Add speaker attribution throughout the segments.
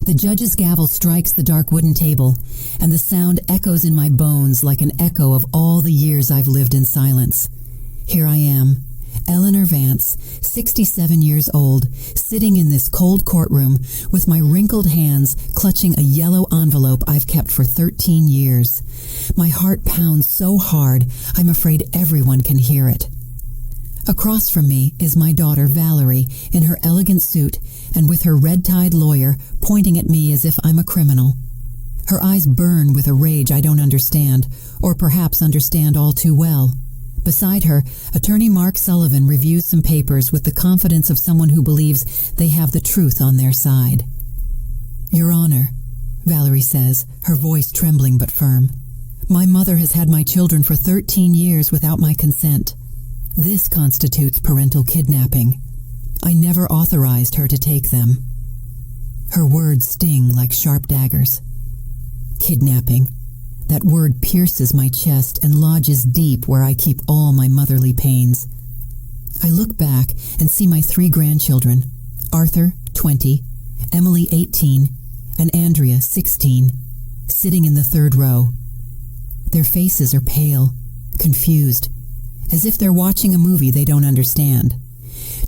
Speaker 1: The judge's gavel strikes the dark wooden table, and the sound echoes in my bones like an echo of all the years I've lived in silence. Here I am, Eleanor Vance, 67 years old, sitting in this cold courtroom with my wrinkled hands clutching a yellow envelope I've kept for 13 years. My heart pounds so hard, I'm afraid everyone can hear it. Across from me is my daughter Valerie in her elegant suit and with her red-tied lawyer pointing at me as if I'm a criminal. Her eyes burn with a rage I don't understand, or perhaps understand all too well. Beside her, Attorney Mark Sullivan reviews some papers with the confidence of someone who believes they have the truth on their side. "Your Honor," Valerie says, her voice trembling but firm, "my mother has had my children for 13 years without my consent. This constitutes parental kidnapping. I never authorized her to take them." Her words sting like sharp daggers. Kidnapping. That word pierces my chest and lodges deep where I keep all my motherly pains. I look back and see my 3 grandchildren, Arthur, 20, Emily, 18, and Andrea, 16, sitting in the 3rd row. Their faces are pale, confused, as if they're watching a movie they don't understand.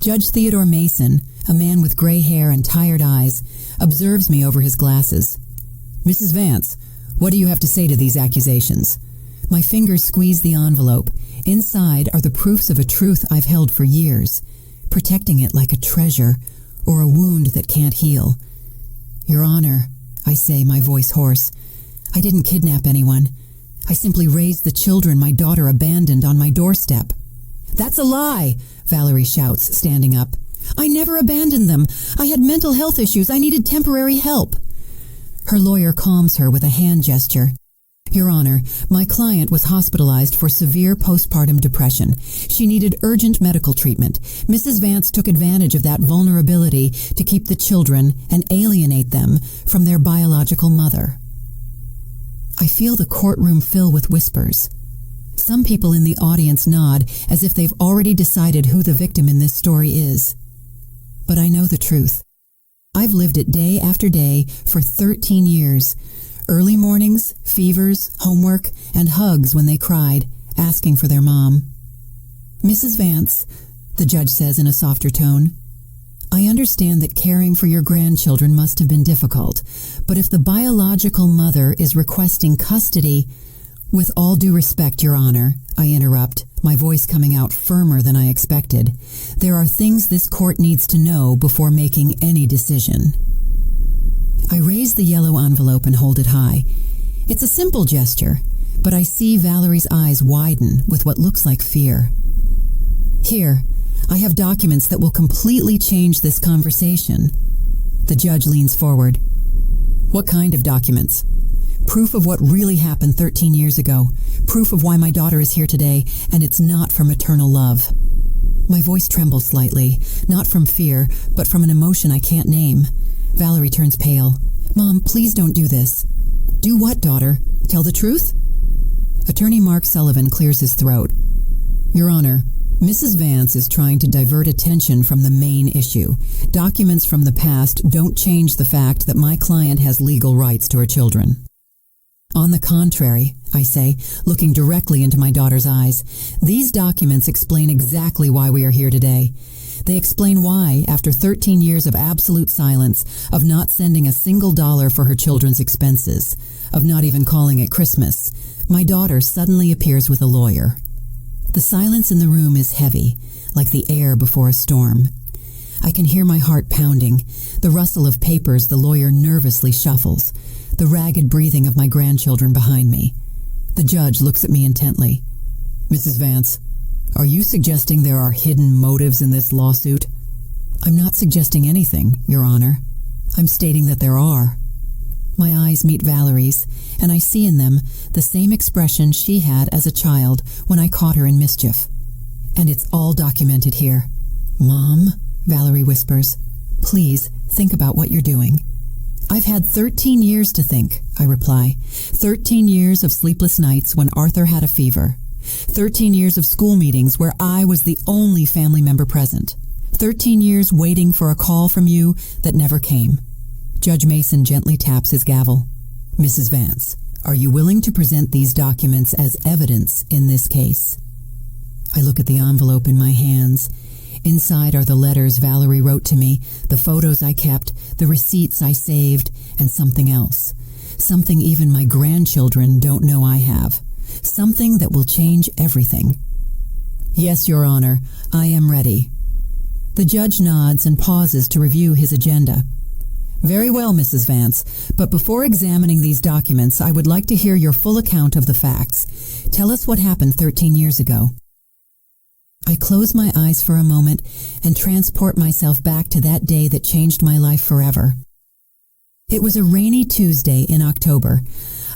Speaker 1: Judge Theodore Mason, a man with gray hair and tired eyes, observes me over his glasses. "Mrs. Vance, what do you have to say to these accusations?" My fingers squeeze the envelope. Inside are the proofs of a truth I've held for years, protecting it like a treasure or a wound that can't heal. "Your Honor," I say, my voice hoarse, "I didn't kidnap anyone. I simply raised the children my daughter abandoned on my doorstep." "That's a lie," Valerie shouts, standing up. "I never abandoned them. I had mental health issues. I needed temporary help." Her lawyer calms her with a hand gesture. "Your Honor, my client was hospitalized for severe postpartum depression. She needed urgent medical treatment. Mrs. Vance took advantage of that vulnerability to keep the children and alienate them from their biological mother." I feel the courtroom fill with whispers. Some people in the audience nod as if they've already decided who the victim in this story is. But I know the truth. I've lived it day after day for 13 years. Early mornings, fevers, homework, and hugs when they cried, asking for their mom. "Mrs. Vance," the judge says in a softer tone, "I understand that caring for your grandchildren must have been difficult, but if the biological mother is requesting custody—" "With all due respect, Your Honor," I interrupt, my voice coming out firmer than I expected, "there are things this court needs to know before making any decision." I raise the yellow envelope and hold it high. It's a simple gesture, but I see Valerie's eyes widen with what looks like fear. "Here, I have documents that will completely change this conversation." The judge leans forward. "What kind of documents?" "Proof of what really happened 13 years ago. Proof of why my daughter is here today, and it's not for maternal love." My voice trembles slightly, not from fear, but from an emotion I can't name. Valerie turns pale. "Mom, please don't do this." "Do what, daughter? Tell the truth?" Attorney Mark Sullivan clears his throat. "Your Honor, Mrs. Vance is trying to divert attention from the main issue. Documents from the past don't change the fact that my client has legal rights to her children." "On the contrary," I say, looking directly into my daughter's eyes, "these documents explain exactly why we are here today. They explain why, after 13 years of absolute silence, of not sending a single dollar for her children's expenses, of not even calling it Christmas, my daughter suddenly appears with a lawyer." The silence in the room is heavy, like the air before a storm. I can hear my heart pounding, the rustle of papers the lawyer nervously shuffles, the ragged breathing of my grandchildren behind me. The judge looks at me intently. "Mrs. Vance, are you suggesting there are hidden motives in this lawsuit?" "I'm not suggesting anything, Your Honor. I'm stating that there are." My eyes meet Valerie's, and I see in them the same expression she had as a child when I caught her in mischief. And it's all documented here. "Mom," Valerie whispers, "please think about what you're doing." "I've had 13 years to think," I reply. 13 years of sleepless nights when Arthur had a fever. 13 years of school meetings where I was the only family member present. 13 years waiting for a call from you that never came. Judge Mason gently taps his gavel. Mrs. Vance, are you willing to present these documents as evidence in this case? I look at the envelope in my hands. Inside are the letters Valerie wrote to me, the photos I kept, the receipts I saved, and something else. Something even my grandchildren don't know I have. Something that will change everything. Yes, Your Honor, I am ready. The judge nods and pauses to review his agenda. Very well, Mrs. Vance, but before examining these documents, I would like to hear your full account of the facts. Tell us what happened 13 years ago. I close my eyes for a moment and transport myself back to that day that changed my life forever. It was a rainy Tuesday in October.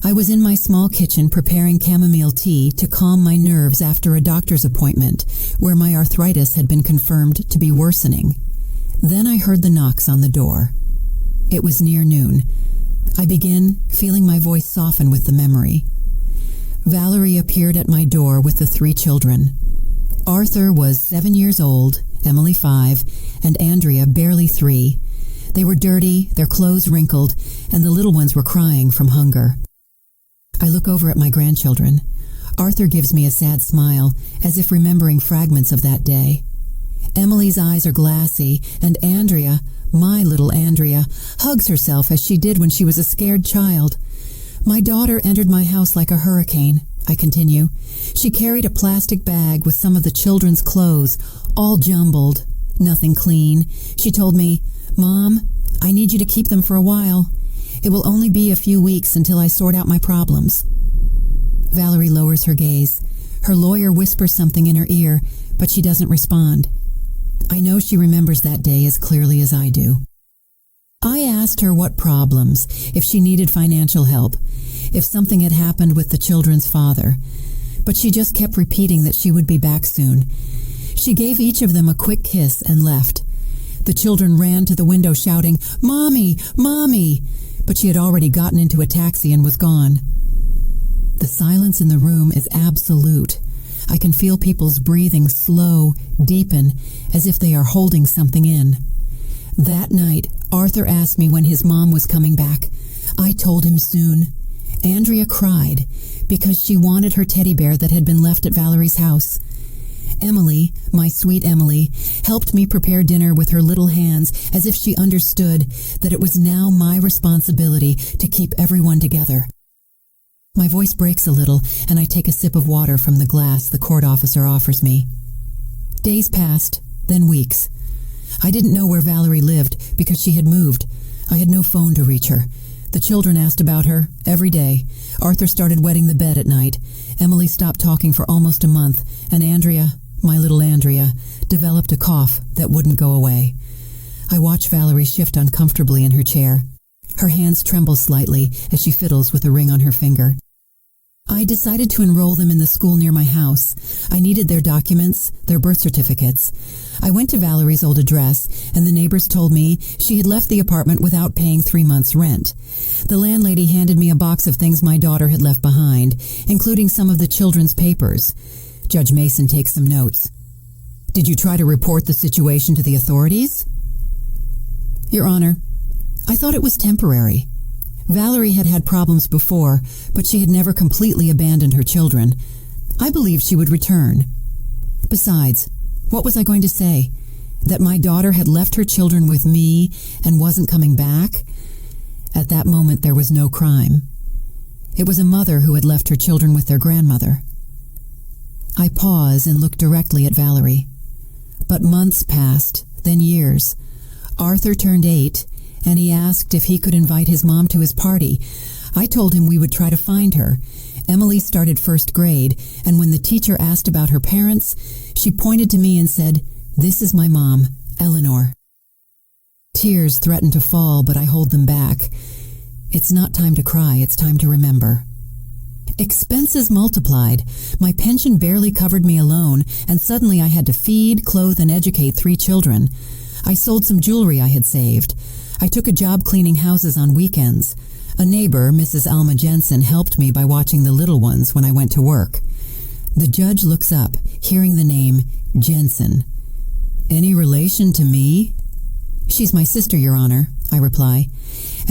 Speaker 1: I was in my small kitchen preparing chamomile tea to calm my nerves after a doctor's appointment where my arthritis had been confirmed to be worsening. Then I heard the knocks on the door. It was near noon. I begin feeling my voice soften with the memory. Valerie appeared at my door with the 3 children. Arthur was 7 years old, Emily 5, and Andrea barely 3. They were dirty, their clothes wrinkled, and the little ones were crying from hunger. I look over at my grandchildren. Arthur gives me a sad smile, as if remembering fragments of that day. Emily's eyes are glassy, and Andrea, my little Andrea, hugs herself as she did when she was a scared child. My daughter entered my house like a hurricane, I continue. She carried a plastic bag with some of the children's clothes, all jumbled, nothing clean. She told me, "Mom, I need you to keep them for a while. It will only be a few weeks until I sort out my problems." Valerie lowers her gaze. Her lawyer whispers something in her ear, but she doesn't respond. I know she remembers that day as clearly as I do. I asked her what problems, if she needed financial help, if something had happened with the children's father, but she just kept repeating that she would be back soon. She gave each of them a quick kiss and left. The children ran to the window shouting, "Mommy, Mommy!" but she had already gotten into a taxi and was gone. The silence in the room is absolute. I can feel people's breathing slow, deepen, as if they are holding something in. That night, Arthur asked me when his mom was coming back. I told him soon. Andrea cried because she wanted her teddy bear that had been left at Valerie's house. Emily, my sweet Emily, helped me prepare dinner with her little hands as if she understood that it was now my responsibility to keep everyone together. My voice breaks a little, and I take a sip of water from the glass the court officer offers me. Days passed, then weeks. I didn't know where Valerie lived because she had moved. I had no phone to reach her. The children asked about her every day. Arthur started wetting the bed at night. Emily stopped talking for almost a month, and Andrea, my little Andrea, developed a cough that wouldn't go away. I watch Valerie shift uncomfortably in her chair. Her hands tremble slightly as she fiddles with a ring on her finger. I decided to enroll them in the school near my house. I needed their documents, their birth certificates. I went to Valerie's old address, and the neighbors told me she had left the apartment without paying 3 months' rent. The landlady handed me a box of things my daughter had left behind, including some of the children's papers. Judge Mason takes some notes. "Did you try to report the situation to the authorities?" "Your Honor, I thought it was temporary. Valerie had had problems before, but she had never completely abandoned her children. I believed she would return. Besides, what was I going to say? That my daughter had left her children with me and wasn't coming back? At that moment, there was no crime. It was a mother who had left her children with their grandmother." I pause and look directly at Valerie. But months passed, then years. Arthur turned 8, and he asked if he could invite his mom to his party. I told him we would try to find her. Emily started 1st grade, and when the teacher asked about her parents, she pointed to me and said, "This is my mom, Eleanor." Tears threaten to fall, but I hold them back. It's not time to cry, it's time to remember. Expenses multiplied. My pension barely covered me alone, and suddenly I had to feed, clothe, and educate 3 children. I sold some jewelry I had saved. I took a job cleaning houses on weekends. A neighbor, Mrs. Alma Jensen, helped me by watching the little ones when I went to work. The judge looks up, hearing the name Jensen. "Any relation to me?" "She's my sister, Your Honor," I reply.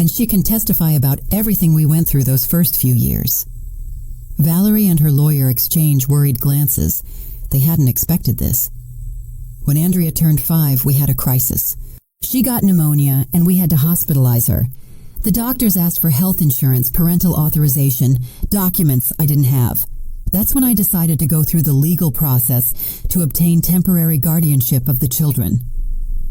Speaker 1: and she can testify about everything we went through those first few years." Valerie and her lawyer exchange worried glances. They hadn't expected this. "When Andrea turned 5, we had a crisis. She got pneumonia, and we had to hospitalize her. The doctors asked for health insurance, parental authorization, documents I didn't have. That's when I decided to go through the legal process to obtain temporary guardianship of the children."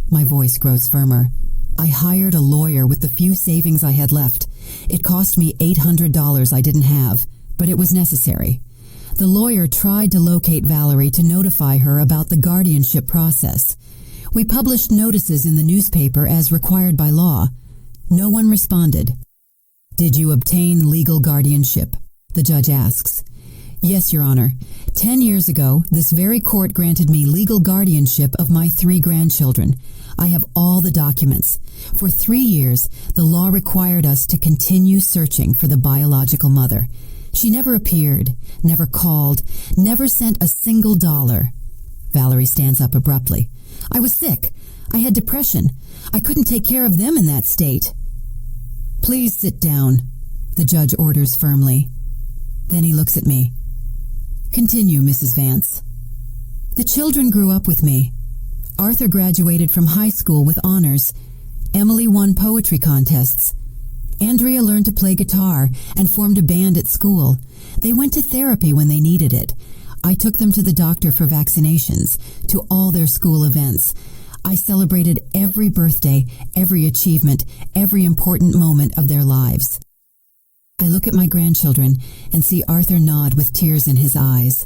Speaker 1: My voice grows firmer. "I hired a lawyer with the few savings I had left. It cost me $800 I didn't have, but it was necessary. The lawyer tried to locate Valerie to notify her about the guardianship process. We published notices in the newspaper as required by law. No one responded." "Did you obtain legal guardianship?" the judge asks. "Yes, Your Honor. 10 years ago, this very court granted me legal guardianship of my 3 grandchildren. I have all the documents. For 3 years, the law required us to continue searching for the biological mother. She never appeared, never called, never sent a single dollar." Valerie stands up abruptly. "I was sick. I had depression. I couldn't take care of them in that state." "Please sit down," the judge orders firmly. Then he looks at me. "Continue, Mrs. Vance." "The children grew up with me. Arthur graduated from high school with honors. Emily won poetry contests. Andrea learned to play guitar and formed a band at school. They went to therapy when they needed it. I took them to the doctor for vaccinations, to all their school events. I celebrated every birthday, every achievement, every important moment of their lives." I look at my grandchildren and see Arthur nod with tears in his eyes.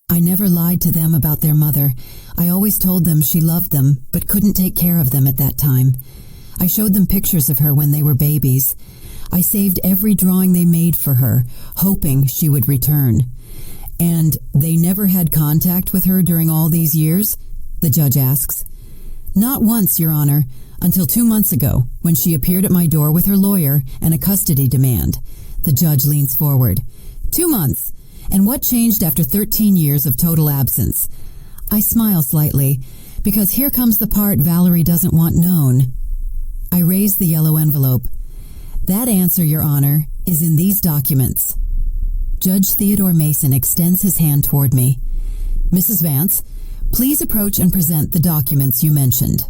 Speaker 1: "I never lied to them about their mother. I always told them she loved them, but couldn't take care of them at that time. I showed them pictures of her when they were babies. I saved every drawing they made for her, hoping she would return." "And they never had contact with her during all these years?" the judge asks. "Not once, Your Honor, until 2 months ago, when she appeared at my door with her lawyer and a custody demand." The judge leans forward. 2 months? And what changed after 13 years of total absence?" I smile slightly, because here comes the part Valerie doesn't want known. I raise the yellow envelope. "That answer, Your Honor, is in these documents." Judge Theodore Mason extends his hand toward me. "Mrs. Vance, please approach and present the documents you mentioned."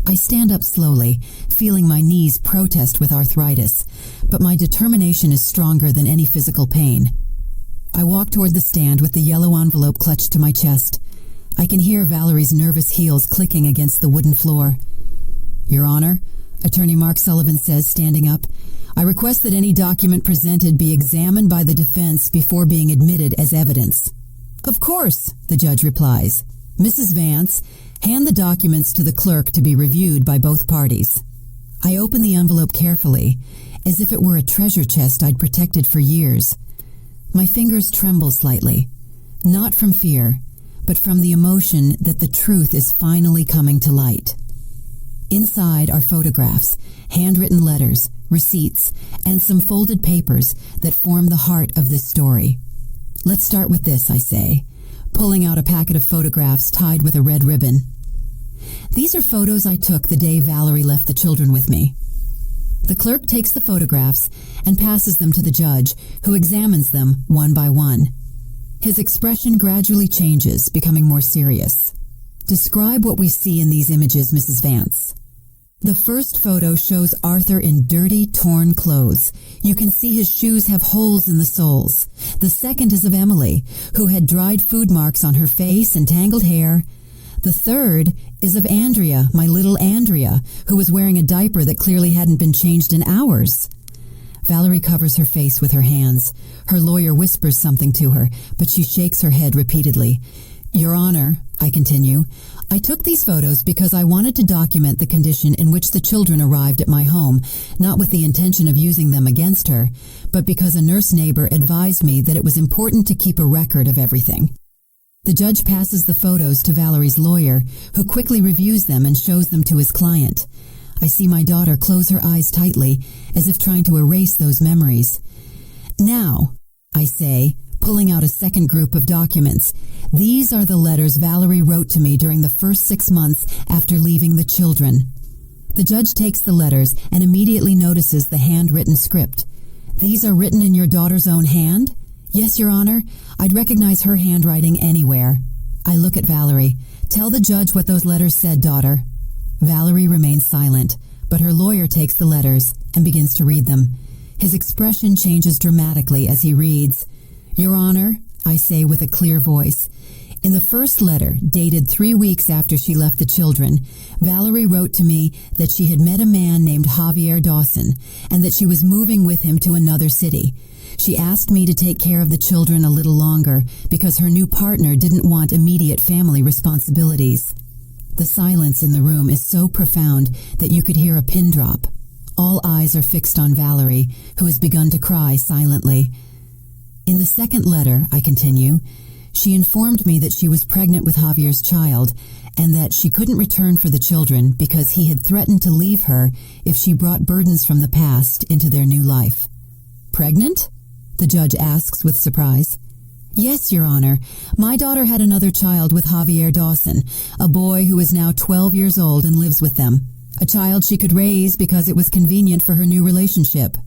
Speaker 1: I stand up slowly, feeling my knees protest with arthritis, but my determination is stronger than any physical pain. I walk toward the stand with the yellow envelope clutched to my chest. I can hear Valerie's nervous heels clicking against the wooden floor. "Your Honor," Attorney Mark Sullivan says, standing up, "I request that any document presented be examined by the defense before being admitted as evidence." "Of course," the judge replies. "Mrs. Vance, hand the documents to the clerk to be reviewed by both parties." I open the envelope carefully, as if it were a treasure chest I'd protected for years. My fingers tremble slightly, not from fear, but from the emotion that the truth is finally coming to light. Inside are photographs, handwritten letters, receipts, and some folded papers that form the heart of this story. "Let's start with this," I say, pulling out a packet of photographs tied with a red ribbon. "These are photos I took the day Valerie left the children with me." The clerk takes the photographs and passes them to the judge, who examines them one by one. His expression gradually changes, becoming more serious. "Describe what we see in these images, Mrs. Vance." The first photo shows Arthur in dirty, torn clothes. You can see his shoes have holes in the soles. The second is of Emily, who had dried food marks on her face and tangled hair. The third is of Andrea, my little Andrea, who was wearing a diaper that clearly hadn't been changed in hours. Valerie covers her face with her hands. Her lawyer whispers something to her, but she shakes her head repeatedly. "Your Honor," I continue, "I took these photos because I wanted to document the condition in which the children arrived at my home, not with the intention of using them against her, but because a nurse neighbor advised me that it was important to keep a record of everything." The judge passes the photos to Valerie's lawyer, who quickly reviews them and shows them to his client. I see my daughter close her eyes tightly, as if trying to erase those memories. "Now," I say, pulling out a second group of documents, "these are the letters Valerie wrote to me during the first 6 months after leaving the children." The judge takes the letters and immediately notices the handwritten script. "These are written in your daughter's own hand?" "Yes, Your Honor. I'd recognize her handwriting anywhere." I look at Valerie. "Tell the judge what those letters said, daughter." Valerie remains silent, but her lawyer takes the letters and begins to read them. His expression changes dramatically as he reads. "Your Honor," I say with a clear voice, "in the first letter, dated 3 weeks after she left the children, Valerie wrote to me that she had met a man named Javier Dawson and that she was moving with him to another city. She asked me to take care of the children a little longer because her new partner didn't want immediate family responsibilities." The silence in the room is so profound that you could hear a pin drop. All eyes are fixed on Valerie, who has begun to cry silently. "In the second letter," I continue, "she informed me that she was pregnant with Javier's child and that she couldn't return for the children because he had threatened to leave her if she brought burdens from the past into their new life." "Pregnant?" the judge asks with surprise. "Yes, Your Honor. My daughter had another child with Javier Dawson, a boy who is now 12 years old and lives with them. A child she could raise because it was convenient for her new relationship."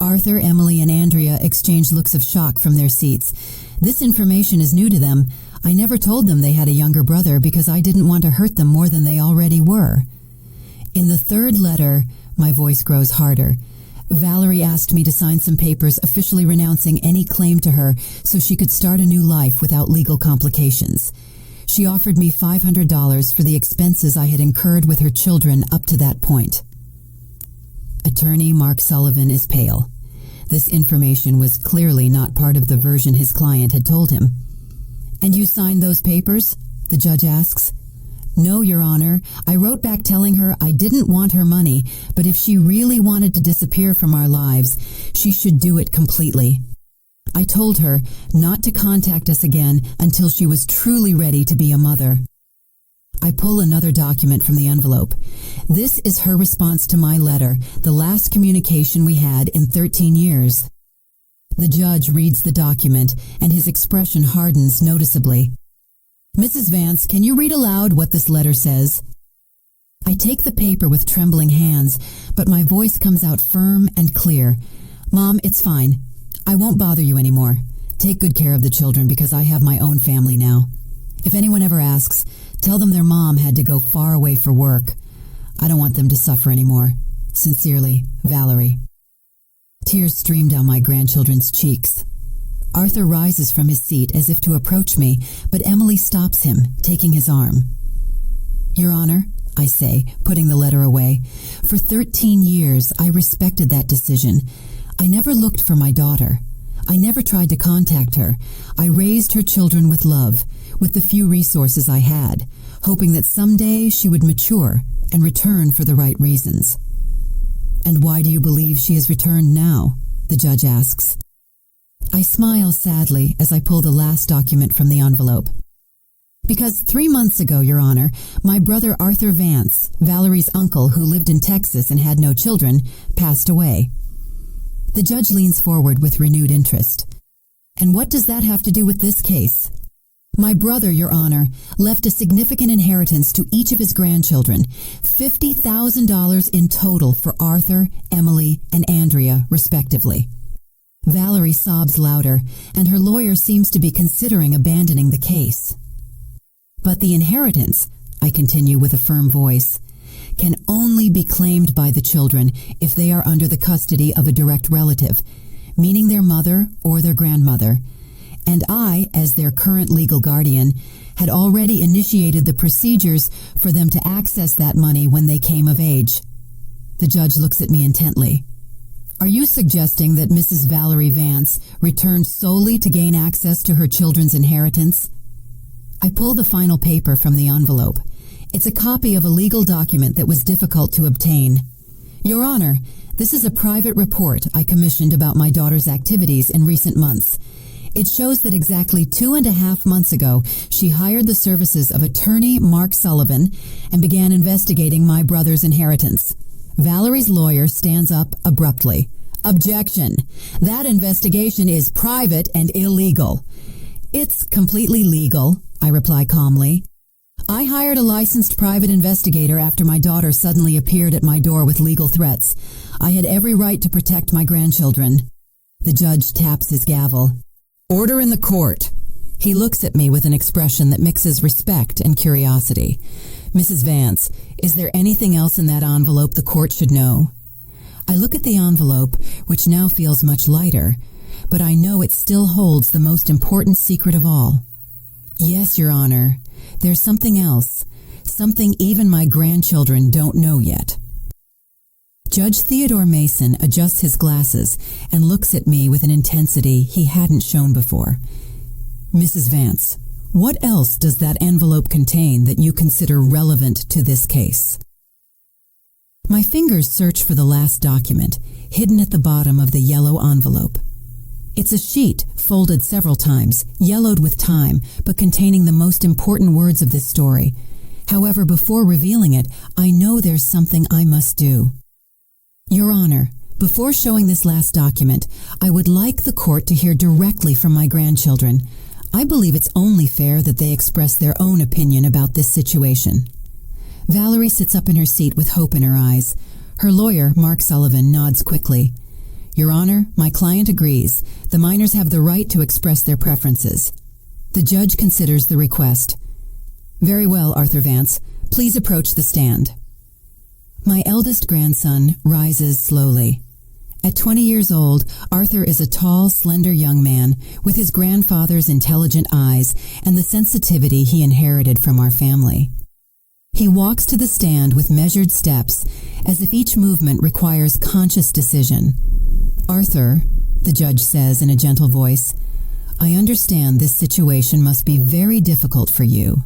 Speaker 1: Arthur, Emily, and Andrea exchange looks of shock from their seats. This information is new to them. I never told them they had a younger brother because I didn't want to hurt them more than they already were. In the third letter, my voice grows harder. Valerie asked me to sign some papers officially renouncing any claim to her so she could start a new life without legal complications. She offered me $500 for the expenses I had incurred with her children up to that point. Attorney Mark Sullivan is pale. This information was clearly not part of the version his client had told him. "And you signed those papers?" the judge asks. "No, Your Honor. I wrote back telling her I didn't want her money, but if she really wanted to disappear from our lives, she should do it completely. I told her not to contact us again until she was truly ready to be a mother." I pull another document from the envelope. This is her response to my letter, the last communication we had in 13 years. The judge reads the document, and his expression hardens noticeably. "Mrs. Vance, can you read aloud what this letter says?" I take the paper with trembling hands, but my voice comes out firm and clear. "Mom, it's fine. I won't bother you anymore. Take good care of the children because I have my own family now. If anyone ever asks, tell them their mom had to go far away for work. I don't want them to suffer anymore. Sincerely, Valerie." Tears stream down my grandchildren's cheeks. Arthur rises from his seat as if to approach me, but Emily stops him, taking his arm. "Your Honor," I say, putting the letter away, "for 13 years I respected that decision. I never looked for my daughter. I never tried to contact her. I raised her children with love, with the few resources I had, hoping that someday she would mature and return for the right reasons." "And why do you believe she has returned now?" the judge asks. I smile sadly as I pull the last document from the envelope. "Because 3 months ago, Your Honor, my brother Arthur Vance, Valerie's uncle who lived in Texas and had no children, passed away." The judge leans forward with renewed interest. "And what does that have to do with this case?" "My brother, Your Honor, left a significant inheritance to each of his grandchildren, $50,000 in total for Arthur, Emily, and Andrea, respectively." Valerie sobs louder, and her lawyer seems to be considering abandoning the case. "But the inheritance," I continue with a firm voice, "can only be claimed by the children if they are under the custody of a direct relative, meaning their mother or their grandmother. And I, as their current legal guardian, had already initiated the procedures for them to access that money when they came of age." The judge looks at me intently. "Are you suggesting that Mrs. Valerie Vance returned solely to gain access to her children's inheritance?" I pull the final paper from the envelope. It's a copy of a legal document that was difficult to obtain. "Your Honor, this is a private report I commissioned about my daughter's activities in recent months. It shows that exactly 2.5 months ago, she hired the services of attorney Mark Sullivan and began investigating my brother's inheritance." Valerie's lawyer stands up abruptly. "Objection! That investigation is private and illegal." "It's completely legal," I reply calmly. I hired a licensed private investigator after my daughter suddenly appeared at my door with legal threats. I had every right to protect my grandchildren. The judge taps his gavel. Order in the court. He looks at me with an expression that mixes respect and curiosity. Mrs. Vance, is there anything else in that envelope the court should know? I look at the envelope, which now feels much lighter, but I know it still holds the most important secret of all. Yes, Your Honor. There's something else, something even my grandchildren don't know yet. Judge Theodore Mason adjusts his glasses and looks at me with an intensity he hadn't shown before. Mrs. Vance, what else does that envelope contain that you consider relevant to this case? My fingers search for the last document, hidden at the bottom of the yellow envelope. It's a sheet, folded several times, yellowed with time, but containing the most important words of this story. However, before revealing it, I know there's something I must do. Your Honor, before showing this last document, I would like the court to hear directly from my grandchildren. I believe it's only fair that they express their own opinion about this situation. Valerie sits up in her seat with hope in her eyes. Her lawyer, Mark Sullivan, nods quickly. Your Honor, my client agrees. The minors have the right to express their preferences. The judge considers the request. Very well, Arthur Vance. Please approach the stand. My eldest grandson rises slowly. At 20 years old, Arthur is a tall, slender young man with his grandfather's intelligent eyes and the sensitivity he inherited from our family. He walks to the stand with measured steps, as if each movement requires conscious decision. Arthur, the judge says in a gentle voice, I understand this situation must be very difficult for you.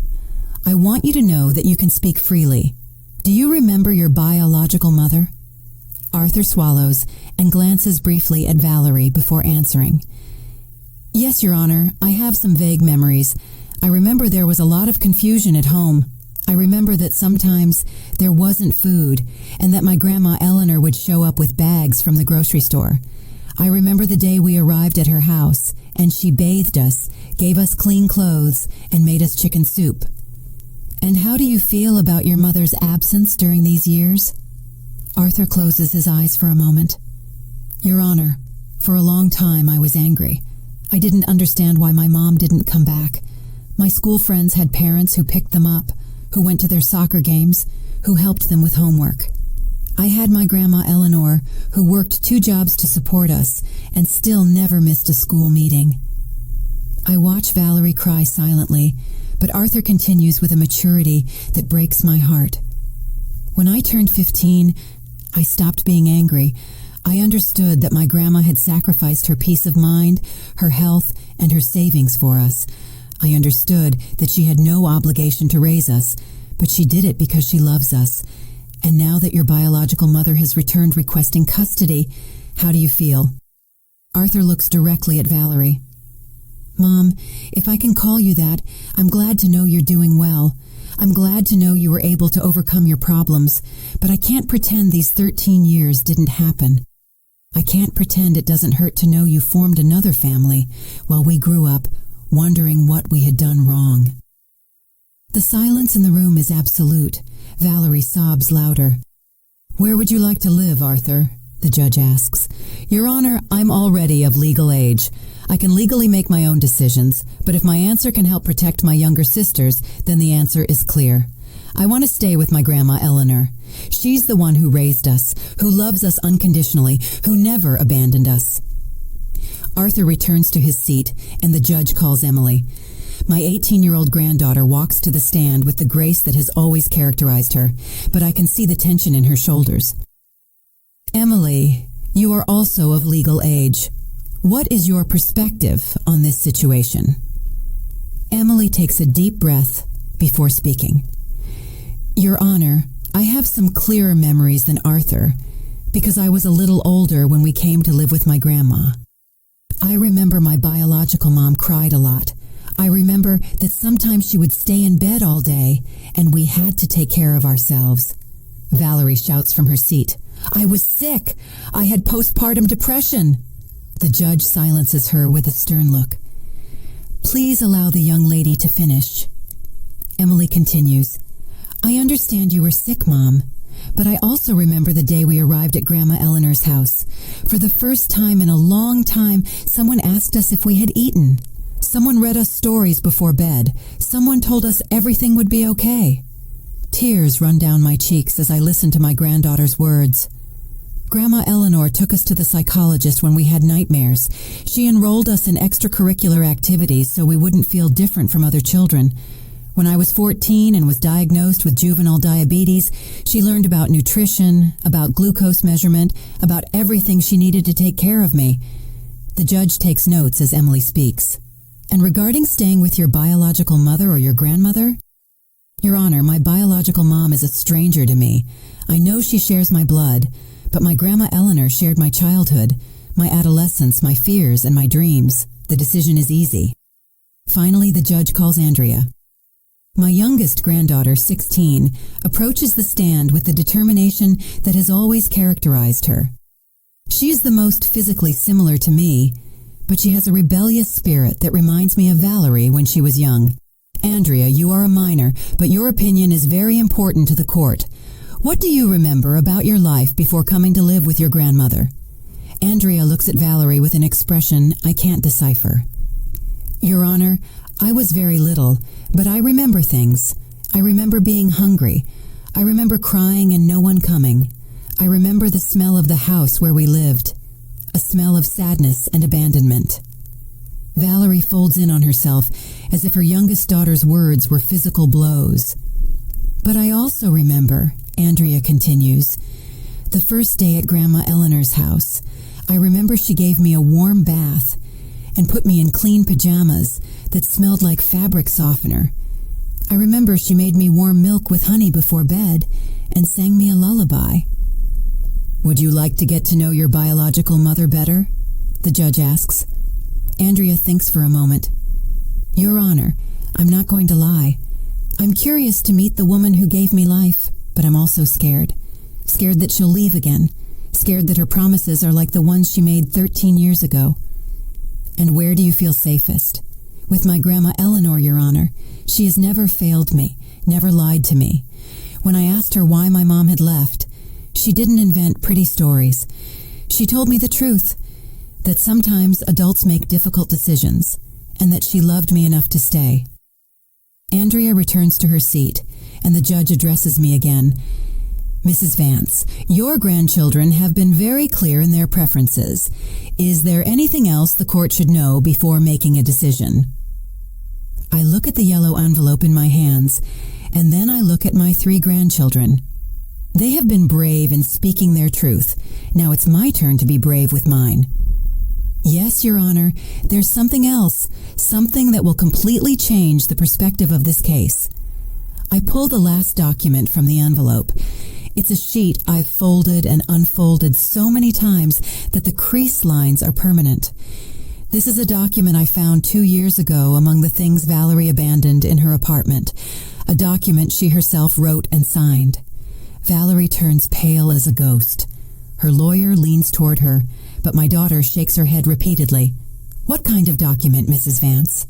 Speaker 1: I want you to know that you can speak freely. Do you remember your biological mother? Arthur swallows and glances briefly at Valerie before answering. Yes, Your Honor, I have some vague memories. I remember there was a lot of confusion at home. I remember that sometimes there wasn't food and that my grandma Eleanor would show up with bags from the grocery store. I remember the day we arrived at her house and she bathed us, gave us clean clothes, and made us chicken soup. And how do you feel about your mother's absence during these years? Arthur closes his eyes for a moment. Your Honor, for a long time I was angry. I didn't understand why my mom didn't come back. My school friends had parents who picked them up, who went to their soccer games, who helped them with homework. I had my grandma Eleanor, who worked 2 jobs to support us and still never missed a school meeting. I watch Valerie cry silently, but Arthur continues with a maturity that breaks my heart. When I turned 15, I stopped being angry. I understood that my grandma had sacrificed her peace of mind, her health, and her savings for us. I understood that she had no obligation to raise us, but she did it because she loves us. And now that your biological mother has returned requesting custody, how do you feel? Arthur looks directly at Valerie. Mom, if I can call you that, I'm glad to know you're doing well. I'm glad to know you were able to overcome your problems, but I can't pretend these 13 years didn't happen. I can't pretend it doesn't hurt to know you formed another family while we grew up, wondering what we had done wrong. The silence in the room is absolute. Valerie sobs louder. Where would you like to live, Arthur? The judge asks. Your Honor, I'm already of legal age. I can legally make my own decisions, but if my answer can help protect my younger sisters, then the answer is clear. I want to stay with my grandma Eleanor. She's the one who raised us, who loves us unconditionally, who never abandoned us. Arthur returns to his seat, and the judge calls Emily. My 18-year-old granddaughter walks to the stand with the grace that has always characterized her, but I can see the tension in her shoulders. Emily, you are also of legal age. What is your perspective on this situation? Emily takes a deep breath before speaking. Your Honor, I have some clearer memories than Arthur, because I was a little older when we came to live with my grandma. I remember my biological mom cried a lot. I remember that sometimes she would stay in bed all day, and we had to take care of ourselves. Valerie shouts from her seat. I was sick. I had postpartum depression. The judge silences her with a stern look. Please allow the young lady to finish. Emily continues, I understand you were sick, Mom, but I also remember the day we arrived at Grandma Eleanor's house. For the first time in a long time, someone asked us if we had eaten. Someone read us stories before bed. Someone told us everything would be okay. Tears run down my cheeks as I listen to my granddaughter's words. Grandma Eleanor took us to the psychologist when we had nightmares. She enrolled us in extracurricular activities so we wouldn't feel different from other children. When I was 14 and was diagnosed with juvenile diabetes, she learned about nutrition, about glucose measurement, about everything she needed to take care of me. The judge takes notes as Emily speaks. And regarding staying with your biological mother or your grandmother? Your Honor, my biological mom is a stranger to me. I know she shares my blood, but my Grandma Eleanor shared my childhood, my adolescence, my fears, and my dreams. The decision is easy. Finally, the judge calls Andrea. My youngest granddaughter, 16, approaches the stand with the determination that has always characterized her. She is the most physically similar to me, but she has a rebellious spirit that reminds me of Valerie when she was young. Andrea, you are a minor, but your opinion is very important to the court. What do you remember about your life before coming to live with your grandmother? Andrea looks at Valerie with an expression I can't decipher. Your Honor, I was very little, but I remember things. I remember being hungry. I remember crying and no one coming. I remember the smell of the house where we lived, a smell of sadness and abandonment. Valerie folds in on herself as if her youngest daughter's words were physical blows. But I also remember, Andrea continues, the first day at Grandma Eleanor's house. I remember she gave me a warm bath and put me in clean pajamas that smelled like fabric softener. I remember she made me warm milk with honey before bed and sang me a lullaby. Would you like to get to know your biological mother better? The judge asks. Andrea thinks for a moment. Your Honor, I'm not going to lie. I'm curious to meet the woman who gave me life, but I'm also scared. Scared that she'll leave again. Scared that her promises are like the ones she made 13 years ago. And where do you feel safest? With my Grandma Eleanor, Your Honor. She has never failed me, never lied to me. When I asked her why my mom had left, she didn't invent pretty stories. She told me the truth, that sometimes adults make difficult decisions, and that she loved me enough to stay. Andrea returns to her seat, and the judge addresses me again. Mrs. Vance, your grandchildren have been very clear in their preferences. Is there anything else the court should know before making a decision? I look at the yellow envelope in my hands, and then I look at my 3 grandchildren. They have been brave in speaking their truth. Now it's my turn to be brave with mine. Yes, Your Honor, there's something else, something that will completely change the perspective of this case. I pull the last document from the envelope. It's a sheet I've folded and unfolded so many times that the crease lines are permanent. This is a document I found 2 years ago among the things Valerie abandoned in her apartment, a document she herself wrote and signed. Valerie turns pale as a ghost. Her lawyer leans toward her, but my daughter shakes her head repeatedly. What kind of document, Mrs. Vance?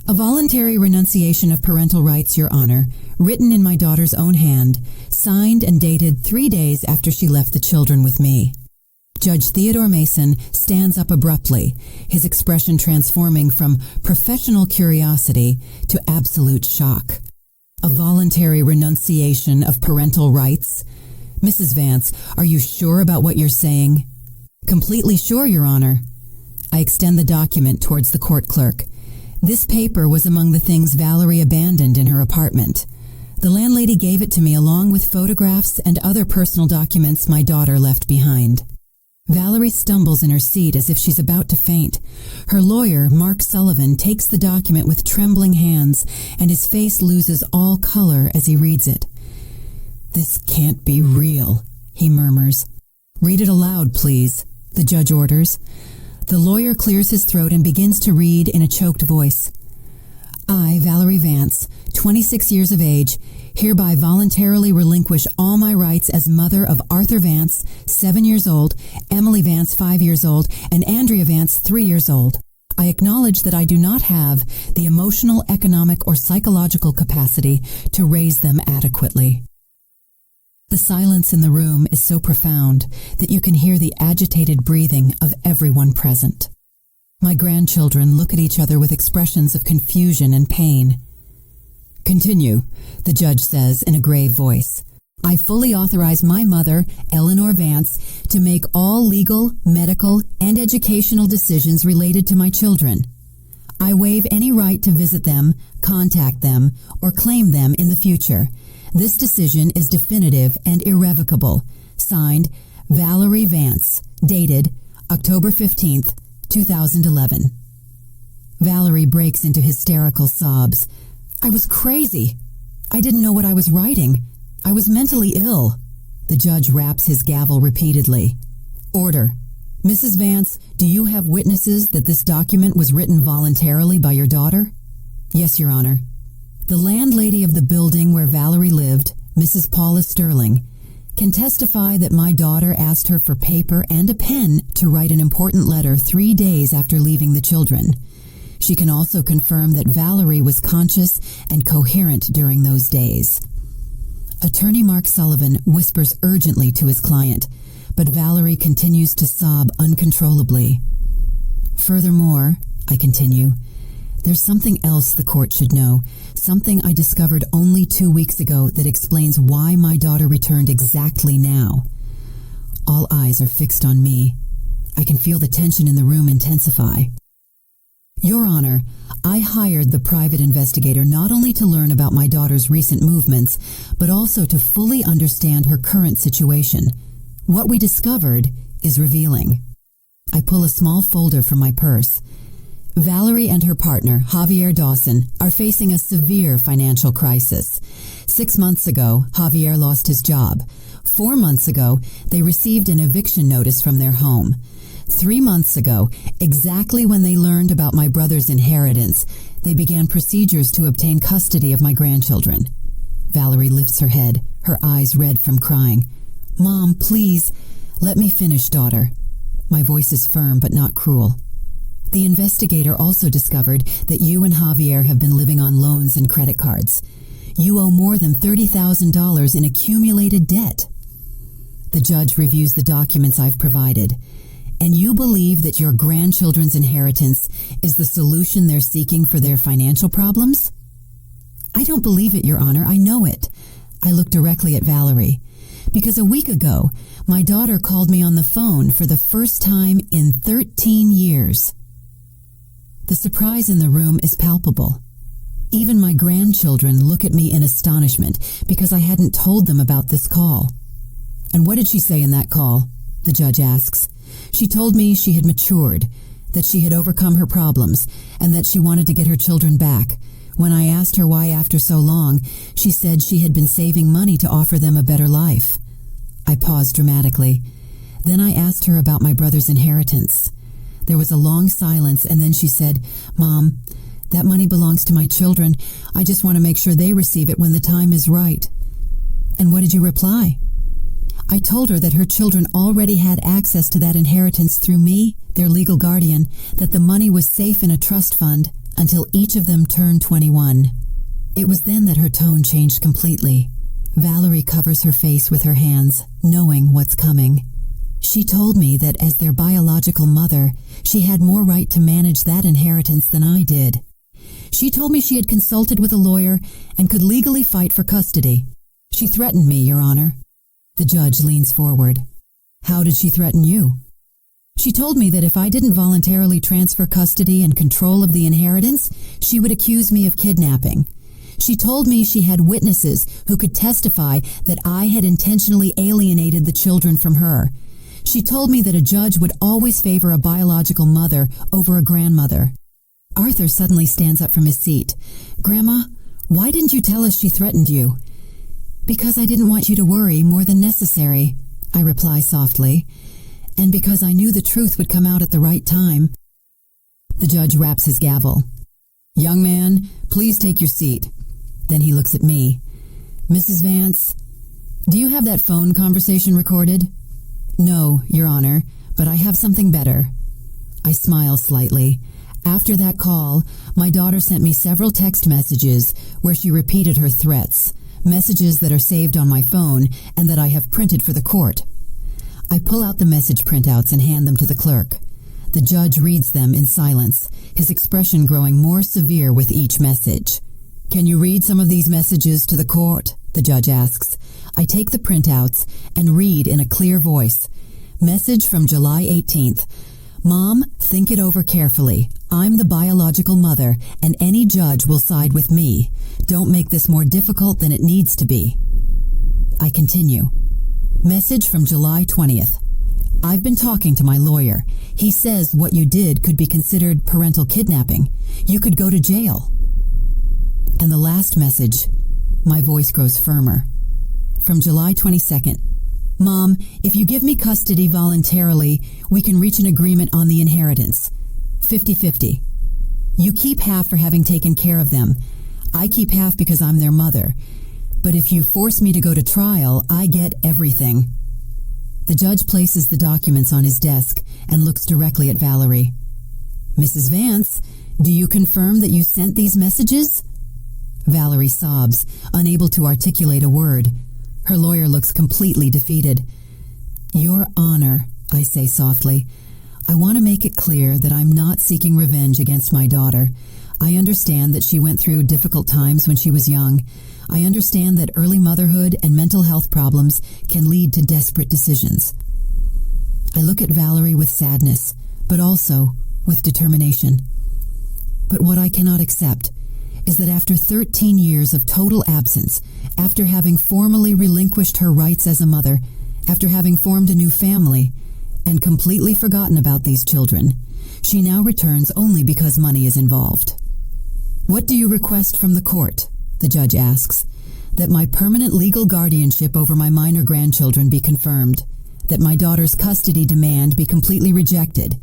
Speaker 1: A voluntary renunciation of parental rights, Your Honor, written in my daughter's own hand, signed and dated 3 days after she left the children with me. Judge Theodore Mason stands up abruptly, his expression transforming from professional curiosity to absolute shock. A voluntary renunciation of parental rights? Mrs. Vance, are you sure about what you're saying? Completely sure, Your Honor. I extend the document towards the court clerk. This paper was among the things Valerie abandoned in her apartment. The landlady gave it to me along with photographs and other personal documents my daughter left behind. Valerie stumbles in her seat as if she's about to faint. Her lawyer, Mark Sullivan, takes the document with trembling hands, and his face loses all color as he reads it. This can't be real, he murmurs. Read it aloud, please, the judge orders. The lawyer clears his throat and begins to read in a choked voice. I, Valerie Vance, 26 years of age, hereby voluntarily relinquish all my rights as mother of Arthur Vance, 7 years old, Emily Vance, 5 years old, and Andrea Vance, 3 years old. I acknowledge that I do not have the emotional, economic, or psychological capacity to raise them adequately. The silence in the room is so profound that you can hear the agitated breathing of everyone present. My grandchildren look at each other with expressions of confusion and pain. "Continue," the judge says in a grave voice. "I fully authorize my mother, Eleanor Vance, to make all legal, medical, and educational decisions related to my children. I waive any right to visit them, contact them, or claim them in the future. This decision is definitive and irrevocable. Signed, Valerie Vance. Dated October 15th, 2011. Valerie breaks into hysterical sobs. "I was crazy. I didn't know what I was writing. I was mentally ill." The judge raps his gavel repeatedly. "Order. Mrs. Vance, do you have witnesses that this document was written voluntarily by your daughter?" "Yes, Your Honor." "The landlady of the building where Valerie lived, Mrs. Paula Sterling, can testify that my daughter asked her for paper and a pen to write an important letter 3 days after leaving the children. She can also confirm that Valerie was conscious and coherent during those days." Attorney Mark Sullivan whispers urgently to his client, but Valerie continues to sob uncontrollably. "Furthermore," I continue, "there's something else the court should know, something I discovered only 2 weeks ago that explains why my daughter returned exactly now." All eyes are fixed on me. I can feel the tension in the room intensify. "Your Honor, I hired the private investigator not only to learn about my daughter's recent movements, but also to fully understand her current situation. What we discovered is revealing." I pull a small folder from my purse. "Valerie and her partner, Javier Dawson, are facing a severe financial crisis. 6 months ago, Javier lost his job. 4 months ago, they received an eviction notice from their home. 3 months ago, exactly when they learned about my brother's inheritance, they began procedures to obtain custody of my grandchildren." Valerie lifts her head, her eyes red from crying. "Mom, please, let me finish, daughter." My voice is firm but not cruel. "The investigator also discovered that you and Javier have been living on loans and credit cards. You owe more than $30,000 in accumulated debt." The judge reviews the documents I've provided. "And you believe that your grandchildren's inheritance is the solution they're seeking for their financial problems?" "I don't believe it, Your Honor. I know it." I look directly at Valerie. "Because a week ago, my daughter called me on the phone for the first time in 13 years. The surprise in the room is palpable. Even my grandchildren look at me in astonishment because I hadn't told them about this call. "And what did she say in that call?" the judge asks. "She told me she had matured, that she had overcome her problems, and that she wanted to get her children back. When I asked her why after so long, she said she had been saving money to offer them a better life." I paused dramatically. Then I asked her about my brother's inheritance. There was a long silence, and then she said, "Mom, that money belongs to my children. I just want to make sure they receive it when the time is right." "And what did you reply?" I told her that her children already had access to that inheritance through me, their legal guardian, that the money was safe in a trust fund until each of them turned 21. It was then that her tone changed completely. Valerie covers her face with her hands, knowing what's coming. She told me that as their biological mother, she had more right to manage that inheritance than I did. She told me she had consulted with a lawyer and could legally fight for custody. She threatened me, Your Honor. The judge leans forward. "How did she threaten you?" "She told me that if I didn't voluntarily transfer custody and control of the inheritance, she would accuse me of kidnapping. She told me she had witnesses who could testify that I had intentionally alienated the children from her. She told me that a judge would always favor a biological mother over a grandmother." Arthur suddenly stands up from his seat. "Grandma, why didn't you tell us she threatened you?" "Because I didn't want you to worry more than necessary," I reply softly, "and because I knew the truth would come out at the right time." The judge raps his gavel. "Young man, please take your seat." Then he looks at me. "Mrs. Vance, do you have that phone conversation recorded?" "No, Your Honor, but I have something better." I smile slightly. After that call, my daughter sent me several text messages where she repeated her threats, messages that are saved on my phone and that I have printed for the court. I pull out the message printouts and hand them to the clerk. The judge reads them in silence, his expression growing more severe with each message. "Can you read some of these messages to the court?" the judge asks. I take the printouts and read in a clear voice. Message from July 18th. "Mom, think it over carefully. I'm the biological mother, and any judge will side with me. Don't make this more difficult than it needs to be." I continue. Message from July 20th. "I've been talking to my lawyer. He says what you did could be considered parental kidnapping. You could go to jail." And the last message, my voice grows firmer. From July 22nd. "Mom, if you give me custody voluntarily, we can reach an agreement on the inheritance. 50-50. You keep half for having taken care of them. I keep half because I'm their mother. But if you force me to go to trial, I get everything." The judge places the documents on his desk and looks directly at Valerie. "Mrs. Vance, do you confirm that you sent these messages?" Valerie sobs, unable to articulate a word. Her lawyer looks completely defeated. "Your Honor," I say softly, "I want to make it clear that I'm not seeking revenge against my daughter. I understand that she went through difficult times when she was young. I understand that early motherhood and mental health problems can lead to desperate decisions." I look at Valerie with sadness, but also with determination. But what I cannot accept is that after 13 years of total absence, after having formally relinquished her rights as a mother, after having formed a new family, and completely forgotten about these children, she now returns only because money is involved. "What do you request from the court?" the judge asks. "That my permanent legal guardianship over my minor grandchildren be confirmed, that my daughter's custody demand be completely rejected,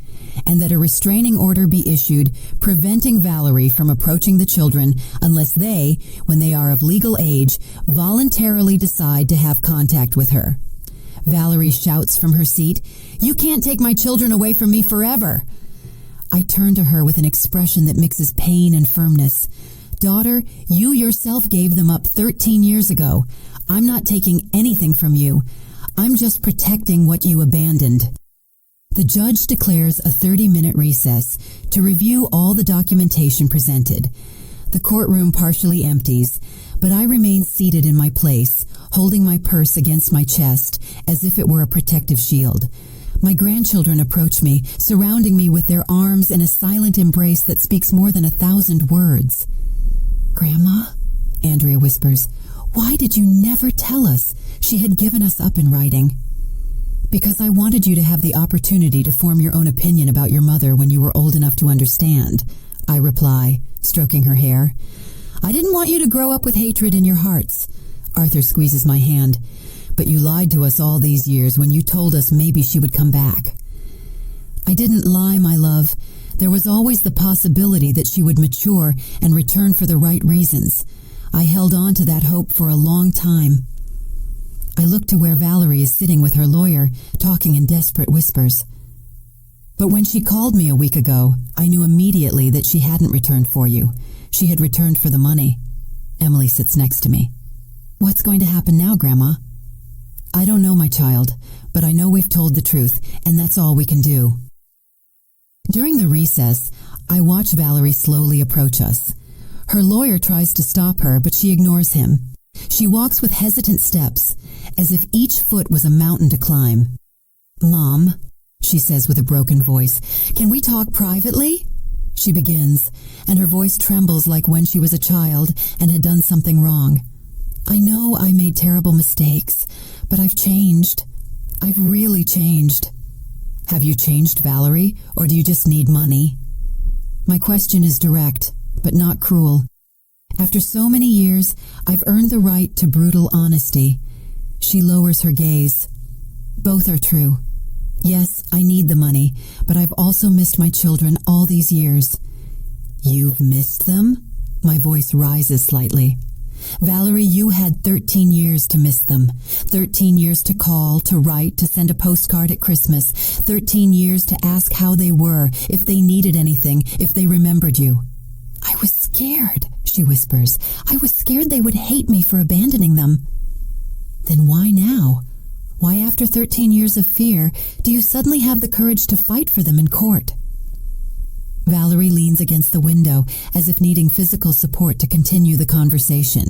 Speaker 1: and that a restraining order be issued preventing Valerie from approaching the children unless they, when they are of legal age, voluntarily decide to have contact with her." Valerie shouts from her seat, "You can't take my children away from me forever." I turn to her with an expression that mixes pain and firmness. "Daughter, you yourself gave them up 13 years ago. I'm not taking anything from you. I'm just protecting what you abandoned." The judge declares a 30-minute recess to review all the documentation presented. The courtroom partially empties, but I remain seated in my place, holding my purse against my chest as if it were a protective shield. My grandchildren approach me, surrounding me with their arms in a silent embrace that speaks more than 1,000 words. "Grandma," Andrea whispers, "why did you never tell us she had given us up in writing?" "Because I wanted you to have the opportunity to form your own opinion about your mother when you were old enough to understand," I reply, stroking her hair. "I didn't want you to grow up with hatred in your hearts." Arthur squeezes my hand. "But you lied to us all these years when you told us maybe she would come back." "I didn't lie, my love. There was always the possibility that she would mature and return for the right reasons. I held on to that hope for a long time." I look to where Valerie is sitting with her lawyer, talking in desperate whispers. "But when she called me a week ago, I knew immediately that she hadn't returned for you. She had returned for the money." Emily sits next to me. "What's going to happen now, Grandma?" "I don't know, my child, but I know we've told the truth, and that's all we can do." During the recess, I watch Valerie slowly approach us. Her lawyer tries to stop her, but she ignores him. She walks with hesitant steps, as if each foot was a mountain to climb. "Mom," she says with a broken voice, "can we talk privately?" She begins, and her voice trembles like when she was a child and had done something wrong. "I know I made terrible mistakes, but I've changed. I've really changed." "Have you changed, Valerie, or do you just need money?" My question is direct, but not cruel. After so many years, I've earned the right to brutal honesty. She lowers her gaze. "Both are true. Yes, I need the money, but I've also missed my children all these years." "You've missed them?" My voice rises slightly. Valerie, you had 13 years to miss them. 13 years to call, to write, to send a postcard at Christmas. 13 years to ask how they were, if they needed anything, if they remembered you. I was scared, she whispers. I was scared they would hate me for abandoning them. Then why now? Why, after 13 years of fear, do you suddenly have the courage to fight for them in court? Valerie leans against the window, as if needing physical support to continue the conversation.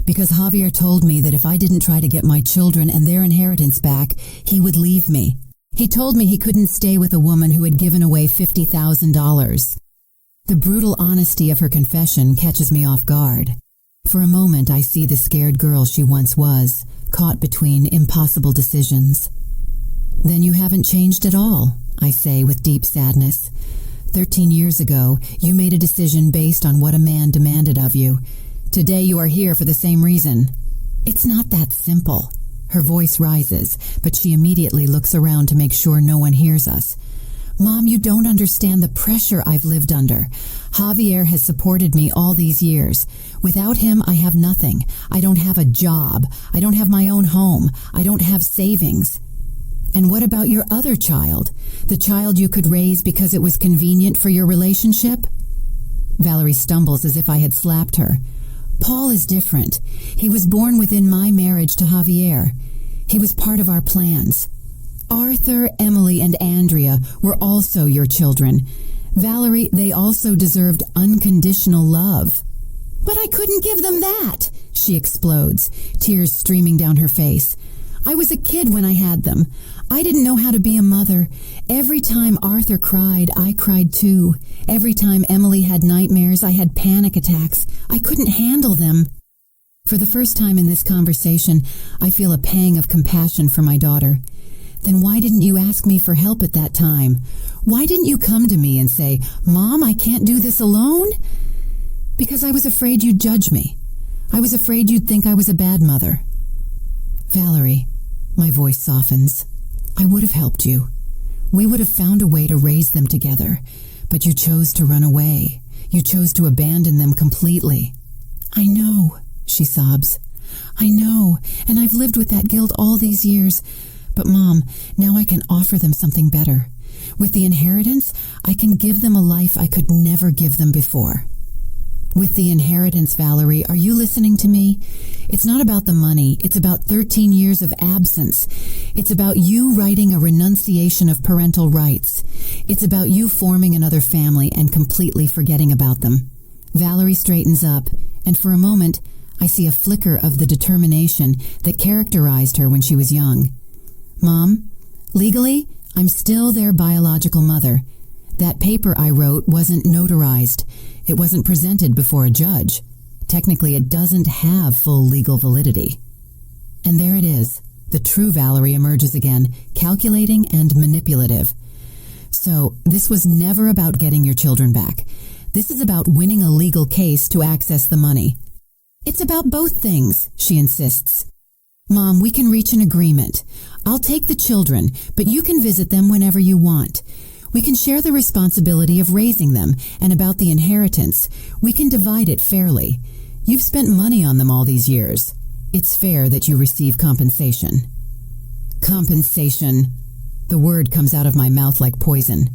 Speaker 1: Because Javier told me that if I didn't try to get my children and their inheritance back, he would leave me. He told me he couldn't stay with a woman who had given away $50,000. The brutal honesty of her confession catches me off guard. For a moment, I see the scared girl she once was, caught between impossible decisions. Then you haven't changed at all, I say with deep sadness. 13 years ago, you made a decision based on what a man demanded of you. Today you are here for the same reason. It's not that simple. Her voice rises, but she immediately looks around to make sure no one hears us. Mom, you don't understand the pressure I've lived under. Javier has supported me all these years. Without him, I have nothing. I don't have a job. I don't have my own home. I don't have savings. And what about your other child? The child you could raise because it was convenient for your relationship? Valerie stumbles as if I had slapped her. Paul is different. He was born within my marriage to Javier. He was part of our plans. Arthur, Emily, and Andrea were also your children. Valerie, they also deserved unconditional love. But I couldn't give them that, she explodes, tears streaming down her face. I was a kid when I had them. I didn't know how to be a mother. Every time Arthur cried, I cried too. Every time Emily had nightmares, I had panic attacks. I couldn't handle them. For the first time in this conversation, I feel a pang of compassion for my daughter. Then why didn't you ask me for help at that time? Why didn't you come to me and say, Mom, I can't do this alone? Because I was afraid you'd judge me. I was afraid you'd think I was a bad mother. Valerie, my voice softens. I would have helped you. We would have found a way to raise them together, but you chose to run away. You chose to abandon them completely. I know, she sobs. I know, and I've lived with that guilt all these years. But Mom, now I can offer them something better. With the inheritance, I can give them a life I could never give them before. With the inheritance, Valerie, are you listening to me? It's not about the money. It's about 13 years of absence. It's about you writing a renunciation of parental rights. It's about you forming another family and completely forgetting about them. Valerie straightens up, and for a moment, I see a flicker of the determination that characterized her when she was young. Mom, legally, I'm still their biological mother. That paper I wrote wasn't notarized. It wasn't presented before a judge. Technically, it doesn't have full legal validity. And there it is. The true Valerie emerges again, calculating and manipulative. So, this was never about getting your children back. This is about winning a legal case to access the money. It's about both things, she insists. Mom, we can reach an agreement. I'll take the children, but you can visit them whenever you want. We can share the responsibility of raising them, and about the inheritance, we can divide it fairly. You've spent money on them all these years. It's fair that you receive compensation. Compensation. The word comes out of my mouth like poison.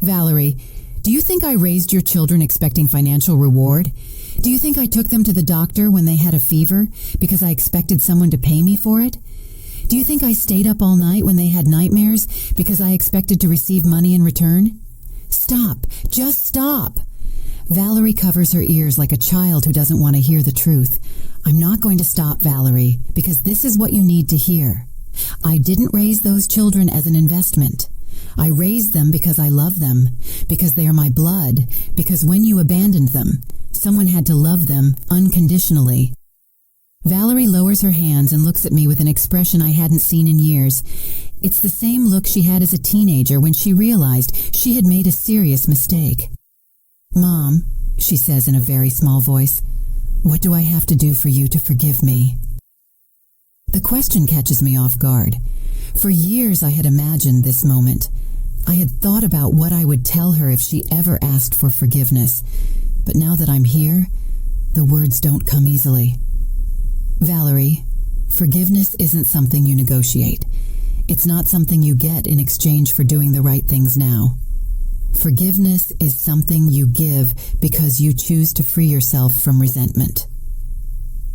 Speaker 1: Valerie, do you think I raised your children expecting financial reward? Do you think I took them to the doctor when they had a fever because I expected someone to pay me for it? Do you think I stayed up all night when they had nightmares because I expected to receive money in return? Stop. Just stop. Valerie covers her ears like a child who doesn't want to hear the truth. I'm not going to stop, Valerie, because this is what you need to hear. I didn't raise those children as an investment. I raised them because I love them, because they are my blood, because when you abandoned them, someone had to love them unconditionally. Valerie lowers her hands and looks at me with an expression I hadn't seen in years. It's the same look she had as a teenager when she realized she had made a serious mistake. Mom, she says in a very small voice, what do I have to do for you to forgive me? The question catches me off guard. For years I had imagined this moment. I had thought about what I would tell her if she ever asked for forgiveness. But now that I'm here, The words don't come easily. Valerie, forgiveness isn't something you negotiate. It's not something you get in exchange for doing the right things now. Forgiveness is something you give because you choose to free yourself from resentment.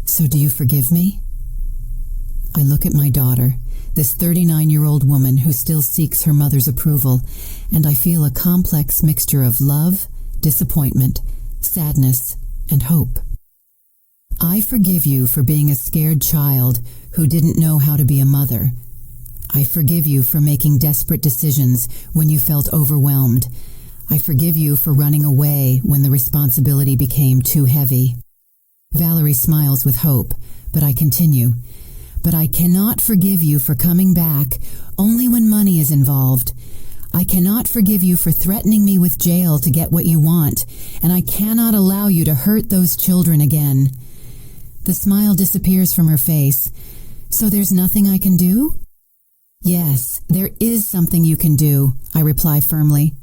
Speaker 1: So do you forgive me? I look at my daughter, this 39-year-old woman who still seeks her mother's approval, and I feel a complex mixture of love, disappointment, sadness, and hope. I forgive you for being a scared child who didn't know how to be a mother. I forgive you for making desperate decisions when you felt overwhelmed. I forgive you for running away when the responsibility became too heavy. Valerie smiles with hope, but I continue. But I cannot forgive you for coming back only when money is involved. I cannot forgive you for threatening me with jail to get what you want, and I cannot allow you to hurt those children again. The smile disappears from her face. So there's nothing I can do? Yes, there is something you can do, I reply firmly.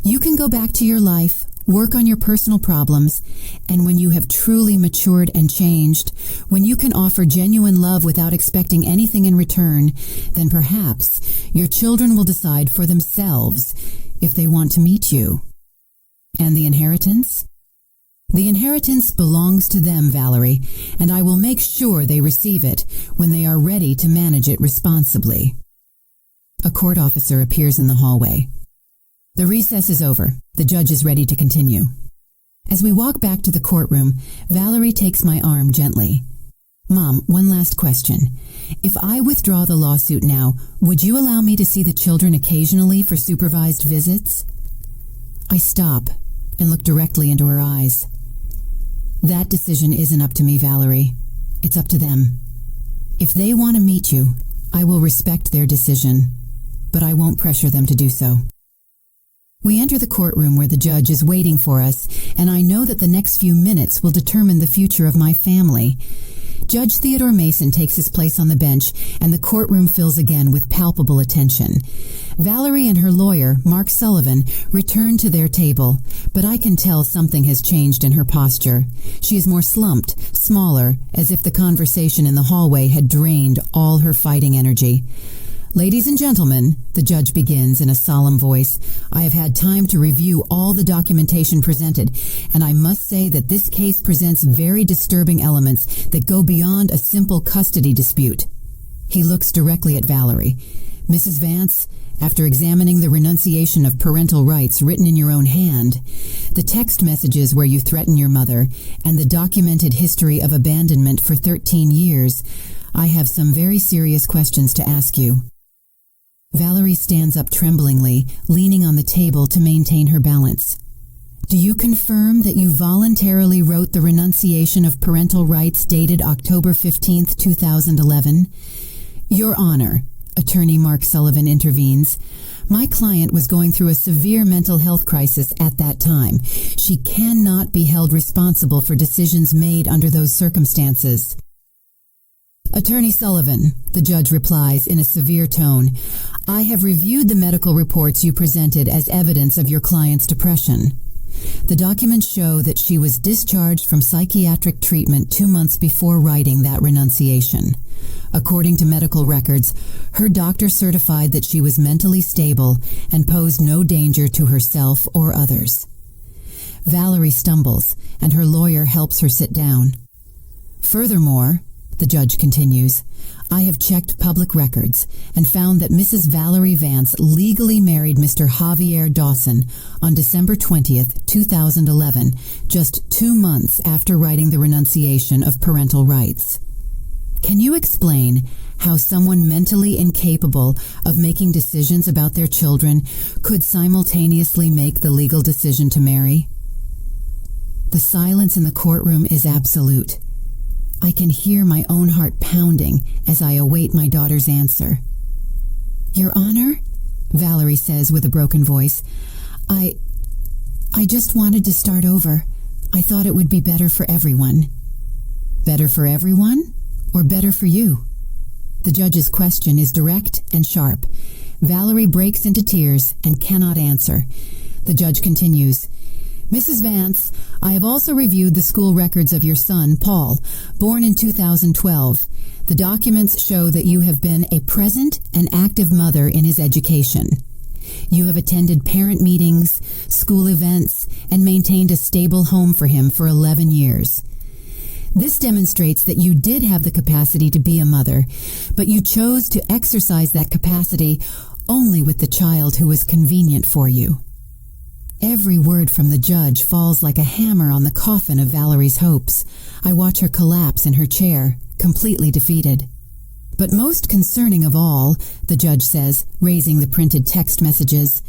Speaker 1: You can go back to your life, work on your personal problems, and when you have truly matured and changed, when you can offer genuine love without expecting anything in return, then perhaps your children will decide for themselves if they want to meet you. And the inheritance? The inheritance belongs to them, Valerie, and I will make sure they receive it when they are ready to manage it responsibly. A court officer appears in the hallway. The recess is over. The judge is ready to continue. As we walk back to the courtroom, Valerie takes my arm gently. Mom, one last question. If I withdraw the lawsuit now, would you allow me to see the children occasionally for supervised visits? I stop and look directly into her eyes. That decision isn't up to me, Valerie. It's up to them. If they want to meet you, I will respect their decision, but I won't pressure them to do so. We enter the courtroom where the judge is waiting for us, and I know that the next few minutes will determine the future of my family. Judge Theodore Mason takes his place on the bench, and the courtroom fills again with palpable attention. Valerie and her lawyer, Mark Sullivan, return to their table, but I can tell something has changed in her posture. She is more slumped, smaller, as if the conversation in the hallway had drained all her fighting energy. Ladies and gentlemen, the judge begins in a solemn voice, I have had time to review all the documentation presented, and I must say that this case presents very disturbing elements that go beyond a simple custody dispute. He looks directly at Valerie. Mrs. Vance, after examining the renunciation of parental rights written in your own hand, the text messages where you threaten your mother, and the documented history of abandonment for 13 years, I have some very serious questions to ask you. Valerie stands up tremblingly, leaning on the table to maintain her balance. Do you confirm that you voluntarily wrote the renunciation of parental rights dated October 15, 2011? Your Honor, Attorney Mark Sullivan intervenes. My client was going through a severe mental health crisis at that time. She cannot be held responsible for decisions made under those circumstances. Attorney Sullivan, the judge replies in a severe tone, I have reviewed the medical reports you presented as evidence of your client's depression. The documents show that she was discharged from psychiatric treatment 2 months before writing that renunciation. According to medical records, her doctor certified that she was mentally stable and posed no danger to herself or others. Valerie stumbles, and her lawyer helps her sit down. Furthermore, the judge continues, I have checked public records and found that Mrs. Valerie Vance legally married Mr. Javier Dawson on December 20th, 2011, just 2 months after writing the renunciation of parental rights. Can you explain how someone mentally incapable of making decisions about their children could simultaneously make the legal decision to marry? The silence in the courtroom is absolute. I can hear my own heart pounding as I await my daughter's answer. Your Honor, Valerie says with a broken voice, I just wanted to start over. I thought it would be better for everyone. Better for everyone, or better for you? The judge's question is direct and sharp. Valerie breaks into tears and cannot answer. The judge continues, Mrs. Vance, I have also reviewed the school records of your son, Paul, born in 2012. The documents show that you have been a present and active mother in his education. You have attended parent meetings, school events, and maintained a stable home for him for 11 years. This demonstrates that you did have the capacity to be a mother, but you chose to exercise that capacity only with the child who was convenient for you. Every word from the judge falls like a hammer on the coffin of Valerie's hopes. I watch her collapse in her chair, completely defeated. But most concerning of all, the judge says, raising the printed text messages,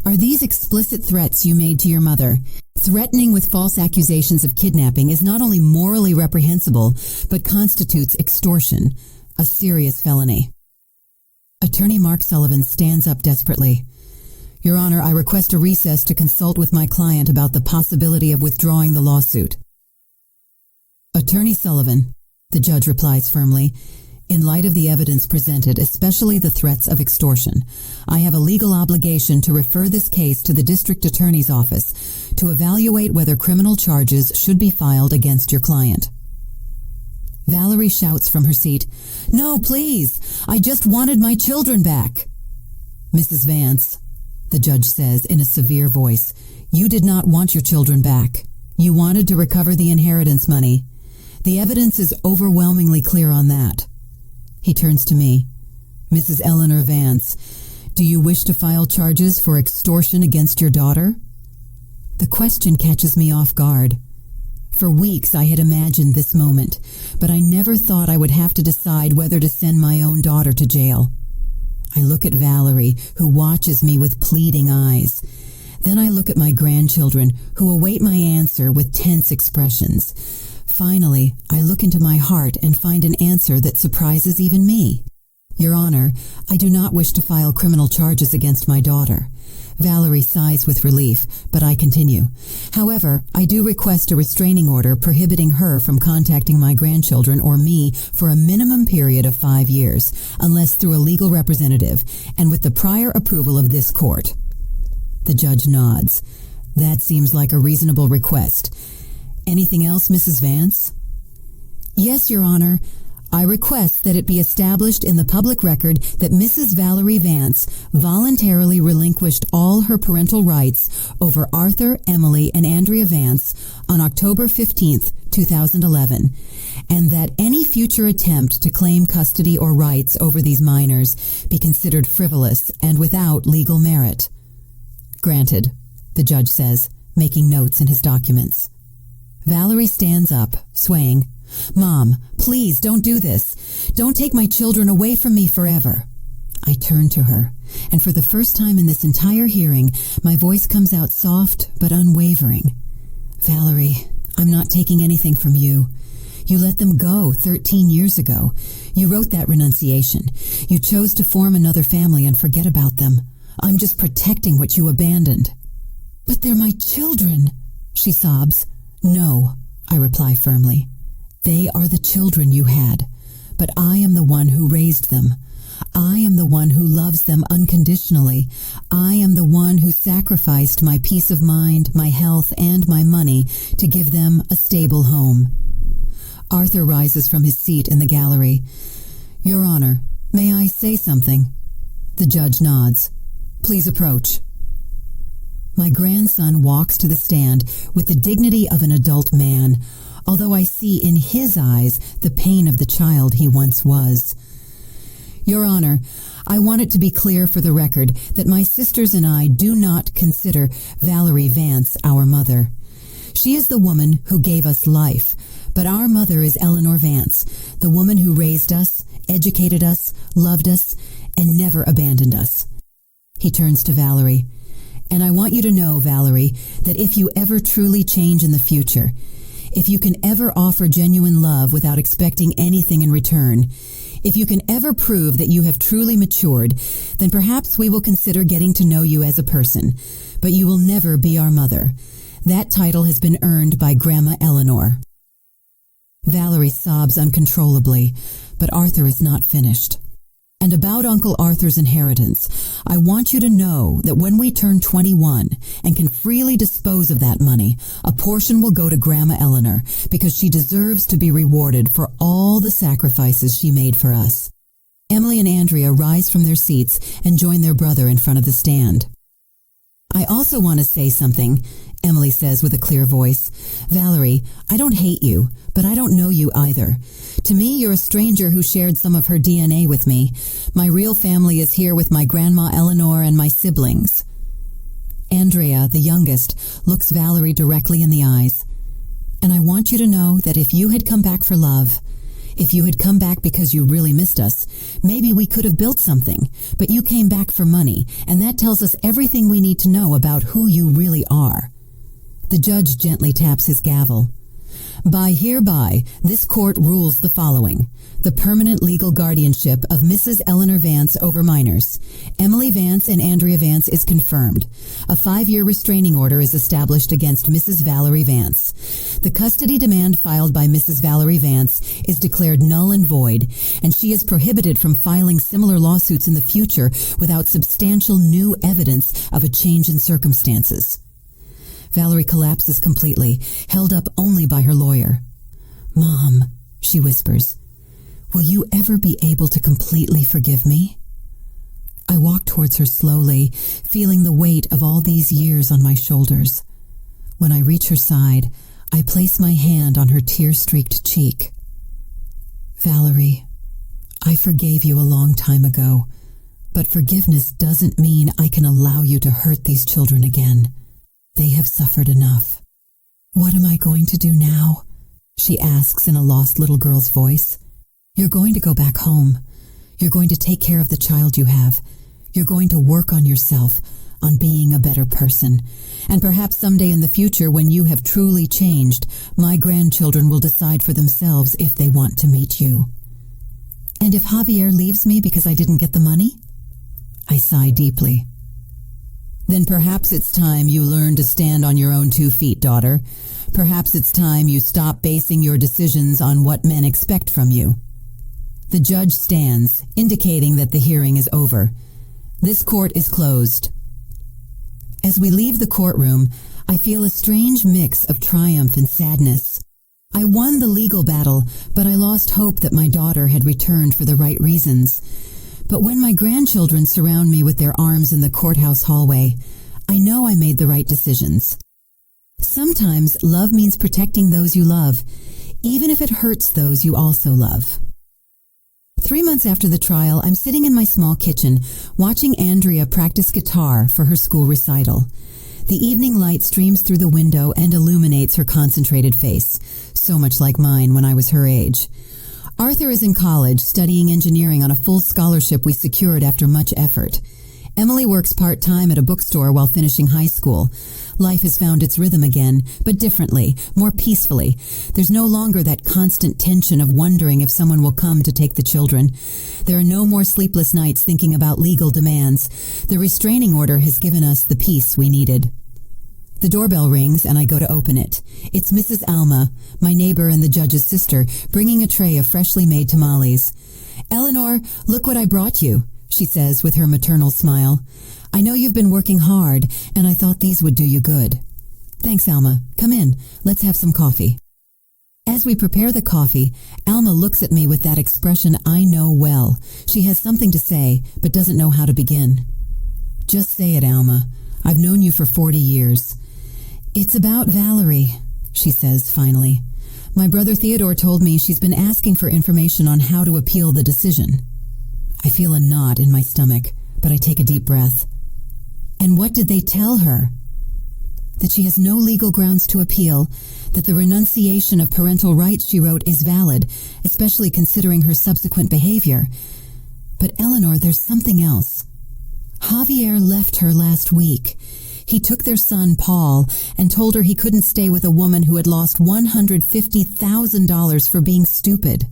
Speaker 1: are these explicit threats you made to your mother. Threatening with false accusations of kidnapping is not only morally reprehensible, but constitutes extortion, a serious felony. Attorney Mark Sullivan stands up desperately. Your Honor, I request a recess to consult with my client about the possibility of withdrawing the lawsuit. Attorney Sullivan, the judge replies firmly, in light of the evidence presented, especially the threats of extortion, I have a legal obligation to refer this case to the district attorney's office to evaluate whether criminal charges should be filed against your client. Valerie shouts from her seat, "No, please! I just wanted my children back!" Mrs. Vance, the judge says in a severe voice, you did not want your children back. You wanted to recover the inheritance money. The evidence is overwhelmingly clear on that. He turns to me. Mrs. Eleanor Vance, do you wish to file charges for extortion against your daughter? The question catches me off guard. For weeks I had imagined this moment, but I never thought I would have to decide whether to send my own daughter to jail. I look at Valerie, who watches me with pleading eyes. Then I look at my grandchildren, who await my answer with tense expressions. Finally, I look into my heart and find an answer that surprises even me. Your Honor, I do not wish to file criminal charges against my daughter. Valerie sighs with relief, but I continue. However, I do request a restraining order prohibiting her from contacting my grandchildren or me for a minimum period of 5 years, unless through a legal representative, and with the prior approval of this court. The judge nods. That seems like a reasonable request. Anything else, Mrs. Vance? Yes, Your Honor. I request that it be established in the public record that Mrs. Valerie Vance voluntarily relinquished all her parental rights over Arthur, Emily, and Andrea Vance on October 15th, 2011, and that any future attempt to claim custody or rights over these minors be considered frivolous and without legal merit. Granted, the judge says, making notes in his documents. Valerie stands up, swaying. Mom, please don't do this. Don't take my children away from me forever. I turn to her, and for the first time in this entire hearing, my voice comes out soft but unwavering. Valerie, I'm not taking anything from you. You let them go 13 years ago. You wrote that renunciation. You chose to form another family and forget about them. I'm just protecting what you abandoned. But they're my children, she sobs. No, I reply firmly. They are the children you had, but I am the one who raised them. I am the one who loves them unconditionally. I am the one who sacrificed my peace of mind, my health, and my money to give them a stable home. Arthur rises from his seat in the gallery. Your Honor, may I say something? The judge nods. Please approach. My grandson walks to the stand with the dignity of an adult man, although I see in his eyes the pain of the child he once was. Your Honor, I want it to be clear for the record that my sisters and I do not consider Valerie Vance our mother. She is the woman who gave us life, but our mother is Eleanor Vance, the woman who raised us, educated us, loved us, and never abandoned us. He turns to Valerie. And I want you to know, Valerie, that if you ever truly change in the future, if you can ever offer genuine love without expecting anything in return, if you can ever prove that you have truly matured, then perhaps we will consider getting to know you as a person. But you will never be our mother. That title has been earned by Grandma Eleanor. Valerie sobs uncontrollably, but Arthur is not finished. And about Uncle Arthur's inheritance, I want you to know that when we turn 21 and can freely dispose of that money, a portion will go to Grandma Eleanor because she deserves to be rewarded for all the sacrifices she made for us. Emily and Andrea rise from their seats and join their brother in front of the stand. I also want to say something, Emily says with a clear voice. Valerie, I don't hate you, but I don't know you either. To me, you're a stranger who shared some of her DNA with me. My real family is here with my Grandma Eleanor and my siblings. Andrea, the youngest, looks Valerie directly in the eyes. And I want you to know that if you had come back for love, if you had come back because you really missed us, maybe we could have built something, but you came back for money, and that tells us everything we need to know about who you really are. The judge gently taps his gavel. By hereby, this court rules the following. The permanent legal guardianship of Mrs. Eleanor Vance over minors. Emily Vance and Andrea Vance is confirmed. A 5-year restraining order is established against Mrs. Valerie Vance. The custody demand filed by Mrs. Valerie Vance is declared null and void, and she is prohibited from filing similar lawsuits in the future without substantial new evidence of a change in circumstances. Valerie collapses completely, held up only by her lawyer. Mom, she whispers, will you ever be able to completely forgive me? I walk towards her slowly, feeling the weight of all these years on my shoulders. When I reach her side, I place my hand on her tear-streaked cheek. Valerie, I forgave you a long time ago, but forgiveness doesn't mean I can allow you to hurt these children again. They have suffered enough. What am I going to do now? She asks in a lost little girl's voice. You're going to go back home. You're going to take care of the child you have. You're going to work on yourself, on being a better person. And perhaps someday in the future, when you have truly changed, my grandchildren will decide for themselves if they want to meet you. And if Javier leaves me because I didn't get the money? I sigh deeply. Then perhaps it's time you learn to stand on your own 2 feet, daughter. Perhaps it's time you stop basing your decisions on what men expect from you. The judge stands, indicating that the hearing is over. This court is closed. As we leave the courtroom, I feel a strange mix of triumph and sadness. I won the legal battle, but I lost hope that my daughter had returned for the right reasons. But when my grandchildren surround me with their arms in the courthouse hallway, I know I made the right decisions. Sometimes love means protecting those you love, even if it hurts those you also love. 3 months after the trial, I'm sitting in my small kitchen, watching Andrea practice guitar for her school recital. The evening light streams through the window and illuminates her concentrated face, so much like mine when I was her age. Arthur is in college, studying engineering on a full scholarship we secured after much effort. Emily works part-time at a bookstore while finishing high school. Life has found its rhythm again, but differently, more peacefully. There's no longer that constant tension of wondering if someone will come to take the children. There are no more sleepless nights thinking about legal demands. The restraining order has given us the peace we needed. The doorbell rings and I go to open it. It's Mrs. Alma, my neighbor and the judge's sister, bringing a tray of freshly made tamales. Eleanor, look what I brought you, she says with her maternal smile. I know you've been working hard, and I thought these would do you good. Thanks, Alma. Come in. Let's have some coffee. As we prepare the coffee, Alma looks at me with that expression I know well. She has something to say, but doesn't know how to begin. Just say it, Alma. I've known you for 40 years. It's about Valerie, she says finally. My brother Theodore told me she's been asking for information on how to appeal the decision. I feel a knot in my stomach, but I take a deep breath. And what did they tell her? That she has no legal grounds to appeal, that the renunciation of parental rights she wrote is valid, especially considering her subsequent behavior. But Eleanor, there's something else. Javier left her last week. He took their son, Paul, and told her he couldn't stay with a woman who had lost $150,000 for being stupid.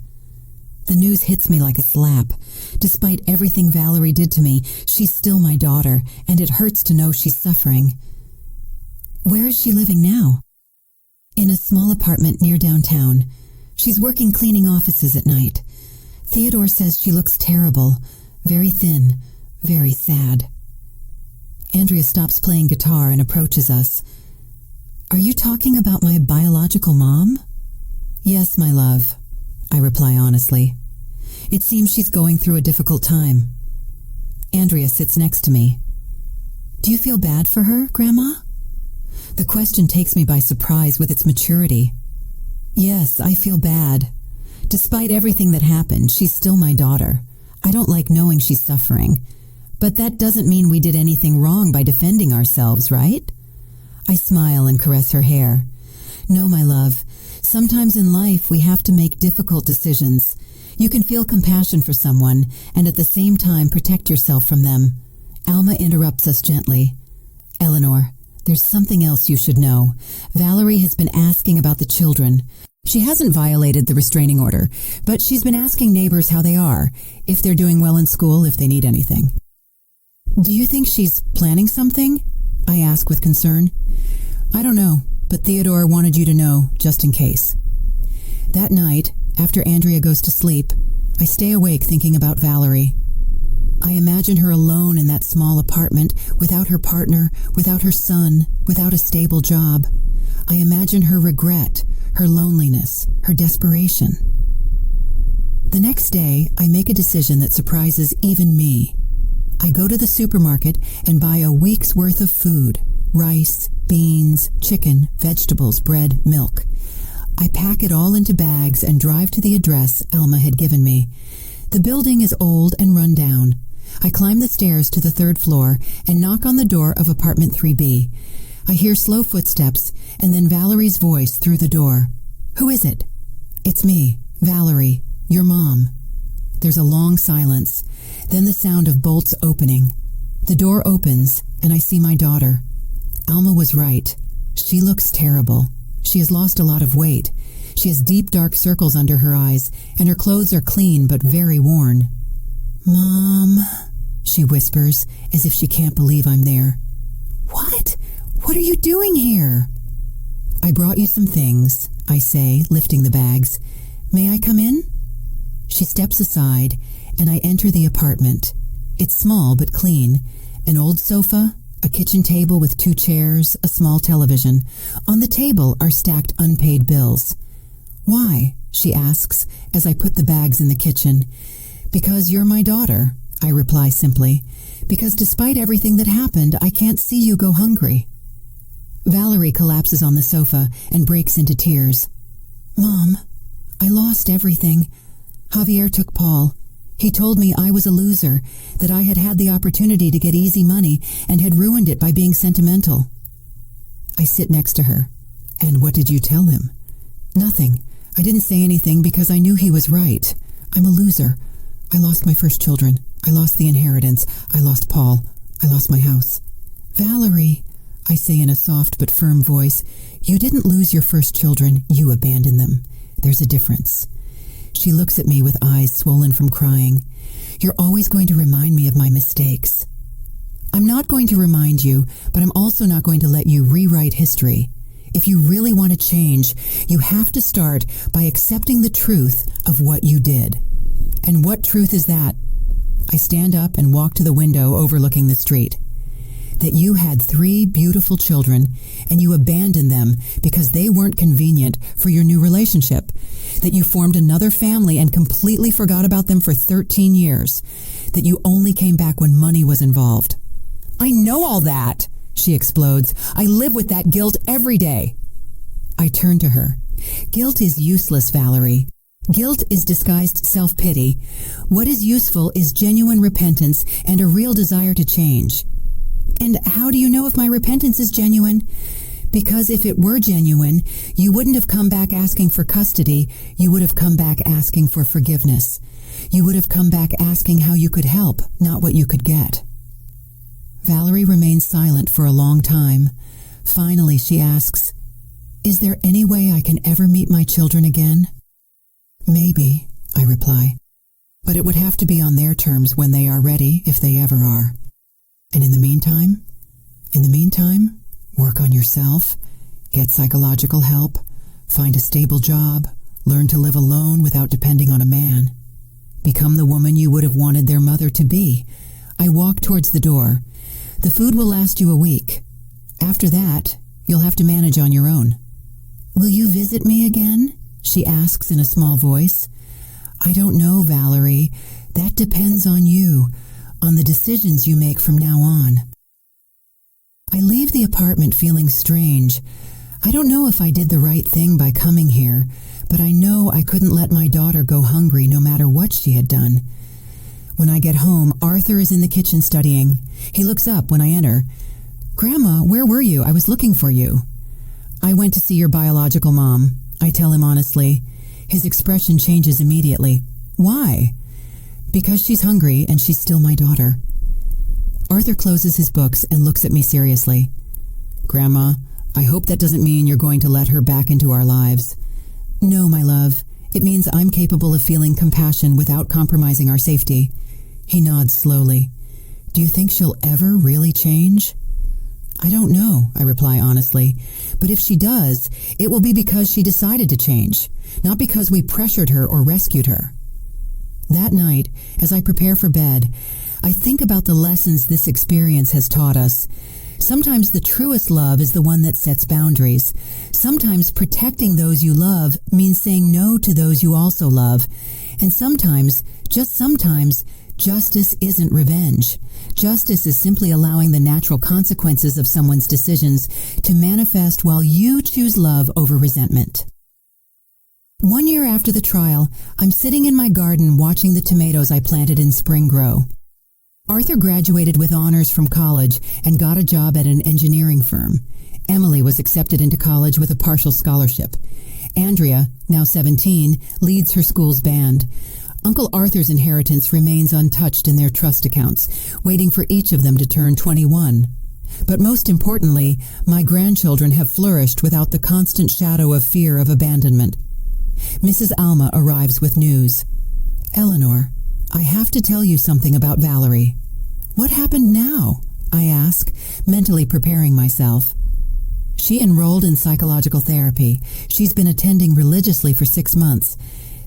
Speaker 1: The news hits me like a slap. Despite everything Valerie did to me, she's still my daughter, and it hurts to know she's suffering. Where is she living now? In a small apartment near downtown. She's working cleaning offices at night. Theodore says she looks terrible, very thin, very sad. Andrea stops playing guitar and approaches us. Are you talking about my biological mom? Yes, my love, I reply honestly. It seems she's going through a difficult time. Andrea sits next to me. Do you feel bad for her, Grandma? The question takes me by surprise with its maturity. Yes, I feel bad. Despite everything that happened, she's still my daughter. I don't like knowing she's suffering. But that doesn't mean we did anything wrong by defending ourselves, right? I smile and caress her hair. No, my love. Sometimes in life we have to make difficult decisions. You can feel compassion for someone and at the same time protect yourself from them. Alma interrupts us gently. Eleanor, there's something else you should know. Valerie has been asking about the children. She hasn't violated the restraining order, but she's been asking neighbors how they are, if they're doing well in school, if they need anything. Do you think she's planning something? I ask with concern. I don't know, but Theodore wanted you to know, just in case. That night, after Andrea goes to sleep, I stay awake thinking about Valerie. I imagine her alone in that small apartment, without her partner, without her son, without a stable job. I imagine her regret, her loneliness, her desperation. The next day, I make a decision that surprises even me. I go to the supermarket and buy a week's worth of food: rice, beans, chicken, vegetables, bread, milk. I pack it all into bags and drive to the address Alma had given me. The building is old and run down. I climb the stairs to the 3rd floor and knock on the door of apartment 3B. I hear slow footsteps and then Valerie's voice through the door. Who is it? It's me, Valerie, your mom. There's a long silence, then the sound of bolts opening. The door opens and I see my daughter. Alma was right. She looks terrible. She has lost a lot of weight. She has deep dark circles under her eyes and her clothes are clean but very worn. Mom, she whispers as if she can't believe I'm there. What? What are you doing here? I brought you some things, I say, lifting the bags. May I come in? She steps aside and I enter the apartment. It's small but clean. An old sofa, a kitchen table with 2 chairs, a small television. On the table are stacked unpaid bills. Why? She asks as I put the bags in the kitchen. Because you're my daughter, I reply simply. Because despite everything that happened, I can't see you go hungry. Valerie collapses on the sofa and breaks into tears. Mom, I lost everything. Javier took Paul. He told me I was a loser, that I had had the opportunity to get easy money and had ruined it by being sentimental. I sit next to her. And what did you tell him? Nothing. I didn't say anything because I knew he was right. I'm a loser. I lost my first children. I lost the inheritance. I lost Paul. I lost my house. Valerie, I say in a soft but firm voice, you didn't lose your first children. You abandoned them. There's a difference. She looks at me with eyes swollen from crying. You're always going to remind me of my mistakes. I'm not going to remind you, but I'm also not going to let you rewrite history. If you really want to change, you have to start by accepting the truth of what you did. And what truth is that? I stand up and walk to the window overlooking the street. That you had 3 beautiful children and you abandoned them because they weren't convenient for your new relationship. That you formed another family and completely forgot about them for 13 years. That you only came back when money was involved. I know all that, she explodes. I live with that guilt every day. I turn to her. Guilt is useless, Valerie. Guilt is disguised self-pity. What is useful is genuine repentance and a real desire to change. And how do you know if my repentance is genuine? Because if it were genuine, you wouldn't have come back asking for custody. You would have come back asking for forgiveness. You would have come back asking how you could help, not what you could get. Valerie remains silent for a long time. Finally, she asks, is there any way I can ever meet my children again? Maybe, I reply, but it would have to be on their terms when they are ready, if they ever are. And in the meantime, work on yourself, get psychological help, find a stable job, learn to live alone without depending on a man. become the woman you would have wanted their mother to be. I walk towards the door. The food will last you a week. After that, you'll have to manage on your own. Will you visit me again? She asks in a small voice. I don't know, Valerie. That depends on you, on the decisions you make from now on. I leave the apartment feeling strange. I don't know if I did the right thing by coming here, but I know I couldn't let my daughter go hungry no matter what she had done. When I get home, Arthur is in the kitchen studying. He looks up when I enter. Grandma, where were you? I was looking for you. I went to see your biological mom, I tell him honestly. His expression changes immediately. Why? Because she's hungry and she's still my daughter. Arthur closes his books and looks at me seriously. Grandma, I hope that doesn't mean you're going to let her back into our lives. No, my love. It means I'm capable of feeling compassion without compromising our safety. He nods slowly. Do you think she'll ever really change? I don't know, I reply honestly. But if she does, it will be because she decided to change, not because we pressured her or rescued her. That night, as I prepare for bed, I think about the lessons this experience has taught us. Sometimes the truest love is the one that sets boundaries. Sometimes protecting those you love means saying no to those you also love. And sometimes, just sometimes, justice isn't revenge. Justice is simply allowing the natural consequences of someone's decisions to manifest while you choose love over resentment. 1 year after the trial, I'm sitting in my garden watching the tomatoes I planted in spring grow. Arthur graduated with honors from college and got a job at an engineering firm. Emily was accepted into college with a partial scholarship. Andrea, now 17, leads her school's band. Uncle Arthur's inheritance remains untouched in their trust accounts, waiting for each of them to turn 21. But most importantly, my grandchildren have flourished without the constant shadow of fear of abandonment. Mrs. Alma arrives with news. Eleanor, I have to tell you something about Valerie. What happened now? I ask, mentally preparing myself. She enrolled in psychological therapy. She's been attending religiously for 6 months.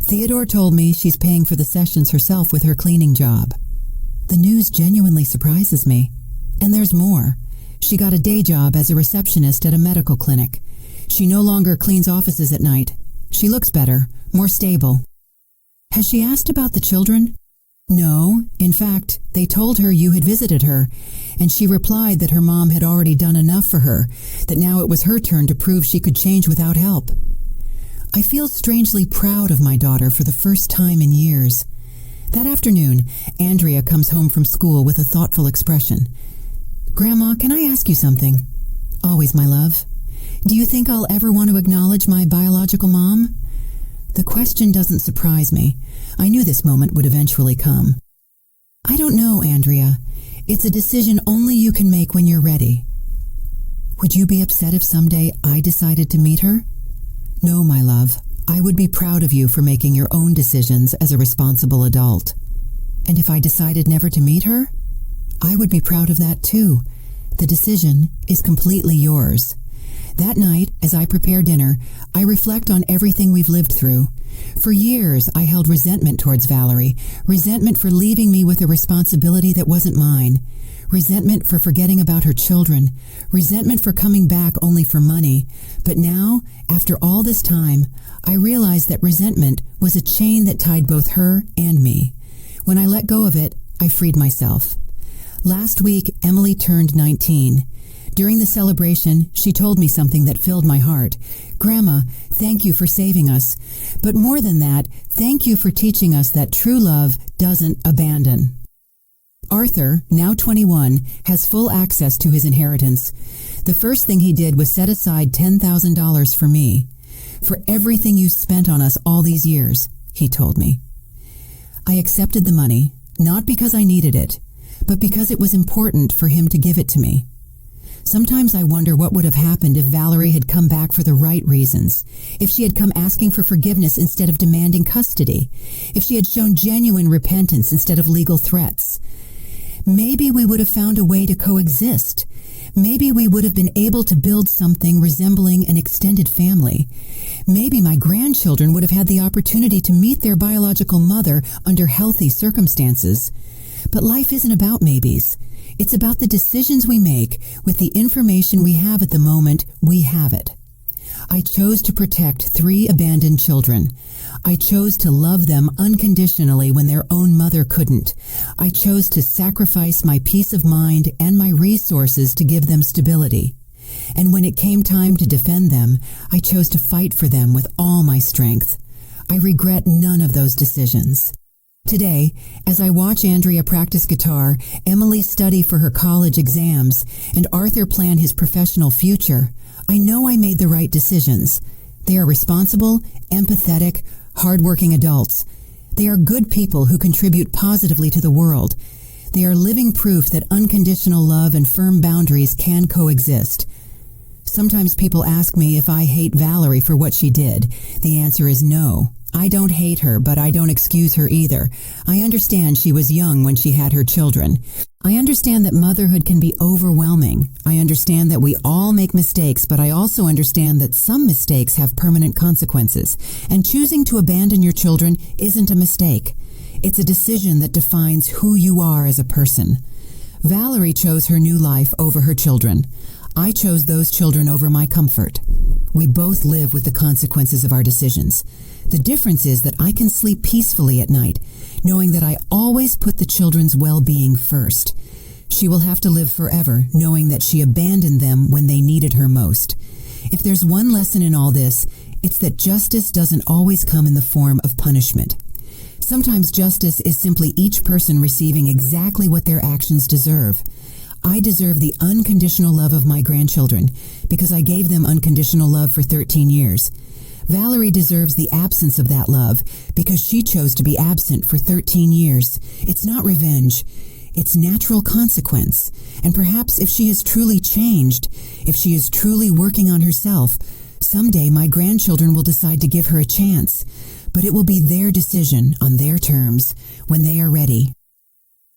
Speaker 1: Theodore told me she's paying for the sessions herself with her cleaning job. The news genuinely surprises me. And there's more. She got a day job as a receptionist at a medical clinic. She no longer cleans offices at night. She looks better, more stable. Has she asked about the children? No. In fact, they told her you had visited her, and she replied that her mom had already done enough for her, that now it was her turn to prove she could change without help. I feel strangely proud of my daughter for the first time in years. That afternoon, Andrea comes home from school with a thoughtful expression. Grandma, can I ask you something? Always, my love. Do you think I'll ever want to acknowledge my biological mom? The question doesn't surprise me. I knew this moment would eventually come. I don't know, Andrea. It's a decision only you can make when you're ready. Would you be upset if someday I decided to meet her? No, my love. I would be proud of you for making your own decisions as a responsible adult. And if I decided never to meet her, I would be proud of that too. The decision is completely yours. That night, as I prepare dinner, I reflect on everything we've lived through. For years, I held resentment towards Valerie, resentment for leaving me with a responsibility that wasn't mine, resentment for forgetting about her children, resentment for coming back only for money. But now, after all this time, I realize that resentment was a chain that tied both her and me. When I let go of it, I freed myself. Last week, Emily turned 19. During the celebration, she told me something that filled my heart. Grandma, thank you for saving us. But more than that, thank you for teaching us that true love doesn't abandon. Arthur, now 21, has full access to his inheritance. The first thing he did was set aside $10,000 for me. For everything you spent on us all these years, he told me. I accepted the money, not because I needed it, but because it was important for him to give it to me. Sometimes I wonder what would have happened if Valerie had come back for the right reasons, if she had come asking for forgiveness instead of demanding custody, if she had shown genuine repentance instead of legal threats. Maybe we would have found a way to coexist. Maybe we would have been able to build something resembling an extended family. maybe my grandchildren would have had the opportunity to meet their biological mother under healthy circumstances. But life isn't about maybes. It's about the decisions we make with the information we have at the moment we have it. I chose to protect 3 abandoned children. I chose to love them unconditionally when their own mother couldn't. I chose to sacrifice my peace of mind and my resources to give them stability. And when it came time to defend them, I chose to fight for them with all my strength. I regret none of those decisions. Today, as I watch Andrea practice guitar, Emily study for her college exams, and Arthur plan his professional future, I know I made the right decisions. They are responsible, empathetic, hardworking adults. They are good people who contribute positively to the world. They are living proof that unconditional love and firm boundaries can coexist. Sometimes people ask me if I hate Valerie for what she did. The answer is no. I don't hate her, but I don't excuse her either. I understand she was young when she had her children. I understand that motherhood can be overwhelming. I understand that we all make mistakes, but I also understand that some mistakes have permanent consequences. And choosing to abandon your children isn't a mistake. It's a decision that defines who you are as a person. Valerie chose her new life over her children. I chose those children over my comfort. We both live with the consequences of our decisions. The difference is that I can sleep peacefully at night, knowing that I always put the children's well-being first. She will have to live forever, knowing that she abandoned them when they needed her most. If there's one lesson in all this, it's that justice doesn't always come in the form of punishment. Sometimes justice is simply each person receiving exactly what their actions deserve. I deserve the unconditional love of my grandchildren because I gave them unconditional love for 13 years. Valerie deserves the absence of that love because she chose to be absent for 13 years. It's not revenge. It's natural consequence. And perhaps if she has truly changed, if she is truly working on herself, someday my grandchildren will decide to give her a chance. But it will be their decision on their terms when they are ready.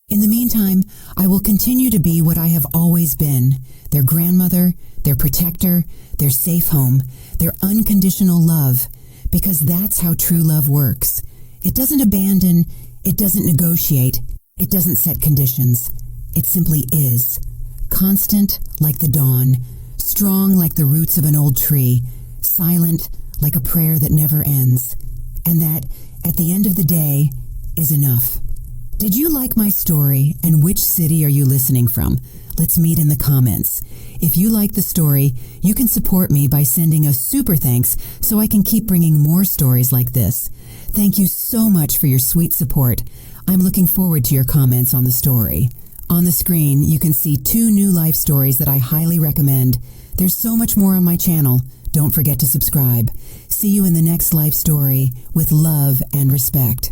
Speaker 1: In the meantime, I will continue to be what I have always been, their grandmother, their protector, their safe home, their unconditional love, because that's how true love works. It doesn't abandon, it doesn't negotiate, it doesn't set conditions. It simply is. Constant like the dawn, strong like the roots of an old tree, silent like a prayer that never ends. And that, at the end of the day, is enough. Did you like my story, and which city are you listening from? Let's meet in the comments. If you like the story, you can support me by sending a super thanks so I can keep bringing more stories like this. Thank you so much for your sweet support. I'm looking forward to your comments on the story. On the screen, you can see 2 new life stories that I highly recommend. There's so much more on my channel. Don't forget to subscribe. See you in the next life story with love and respect.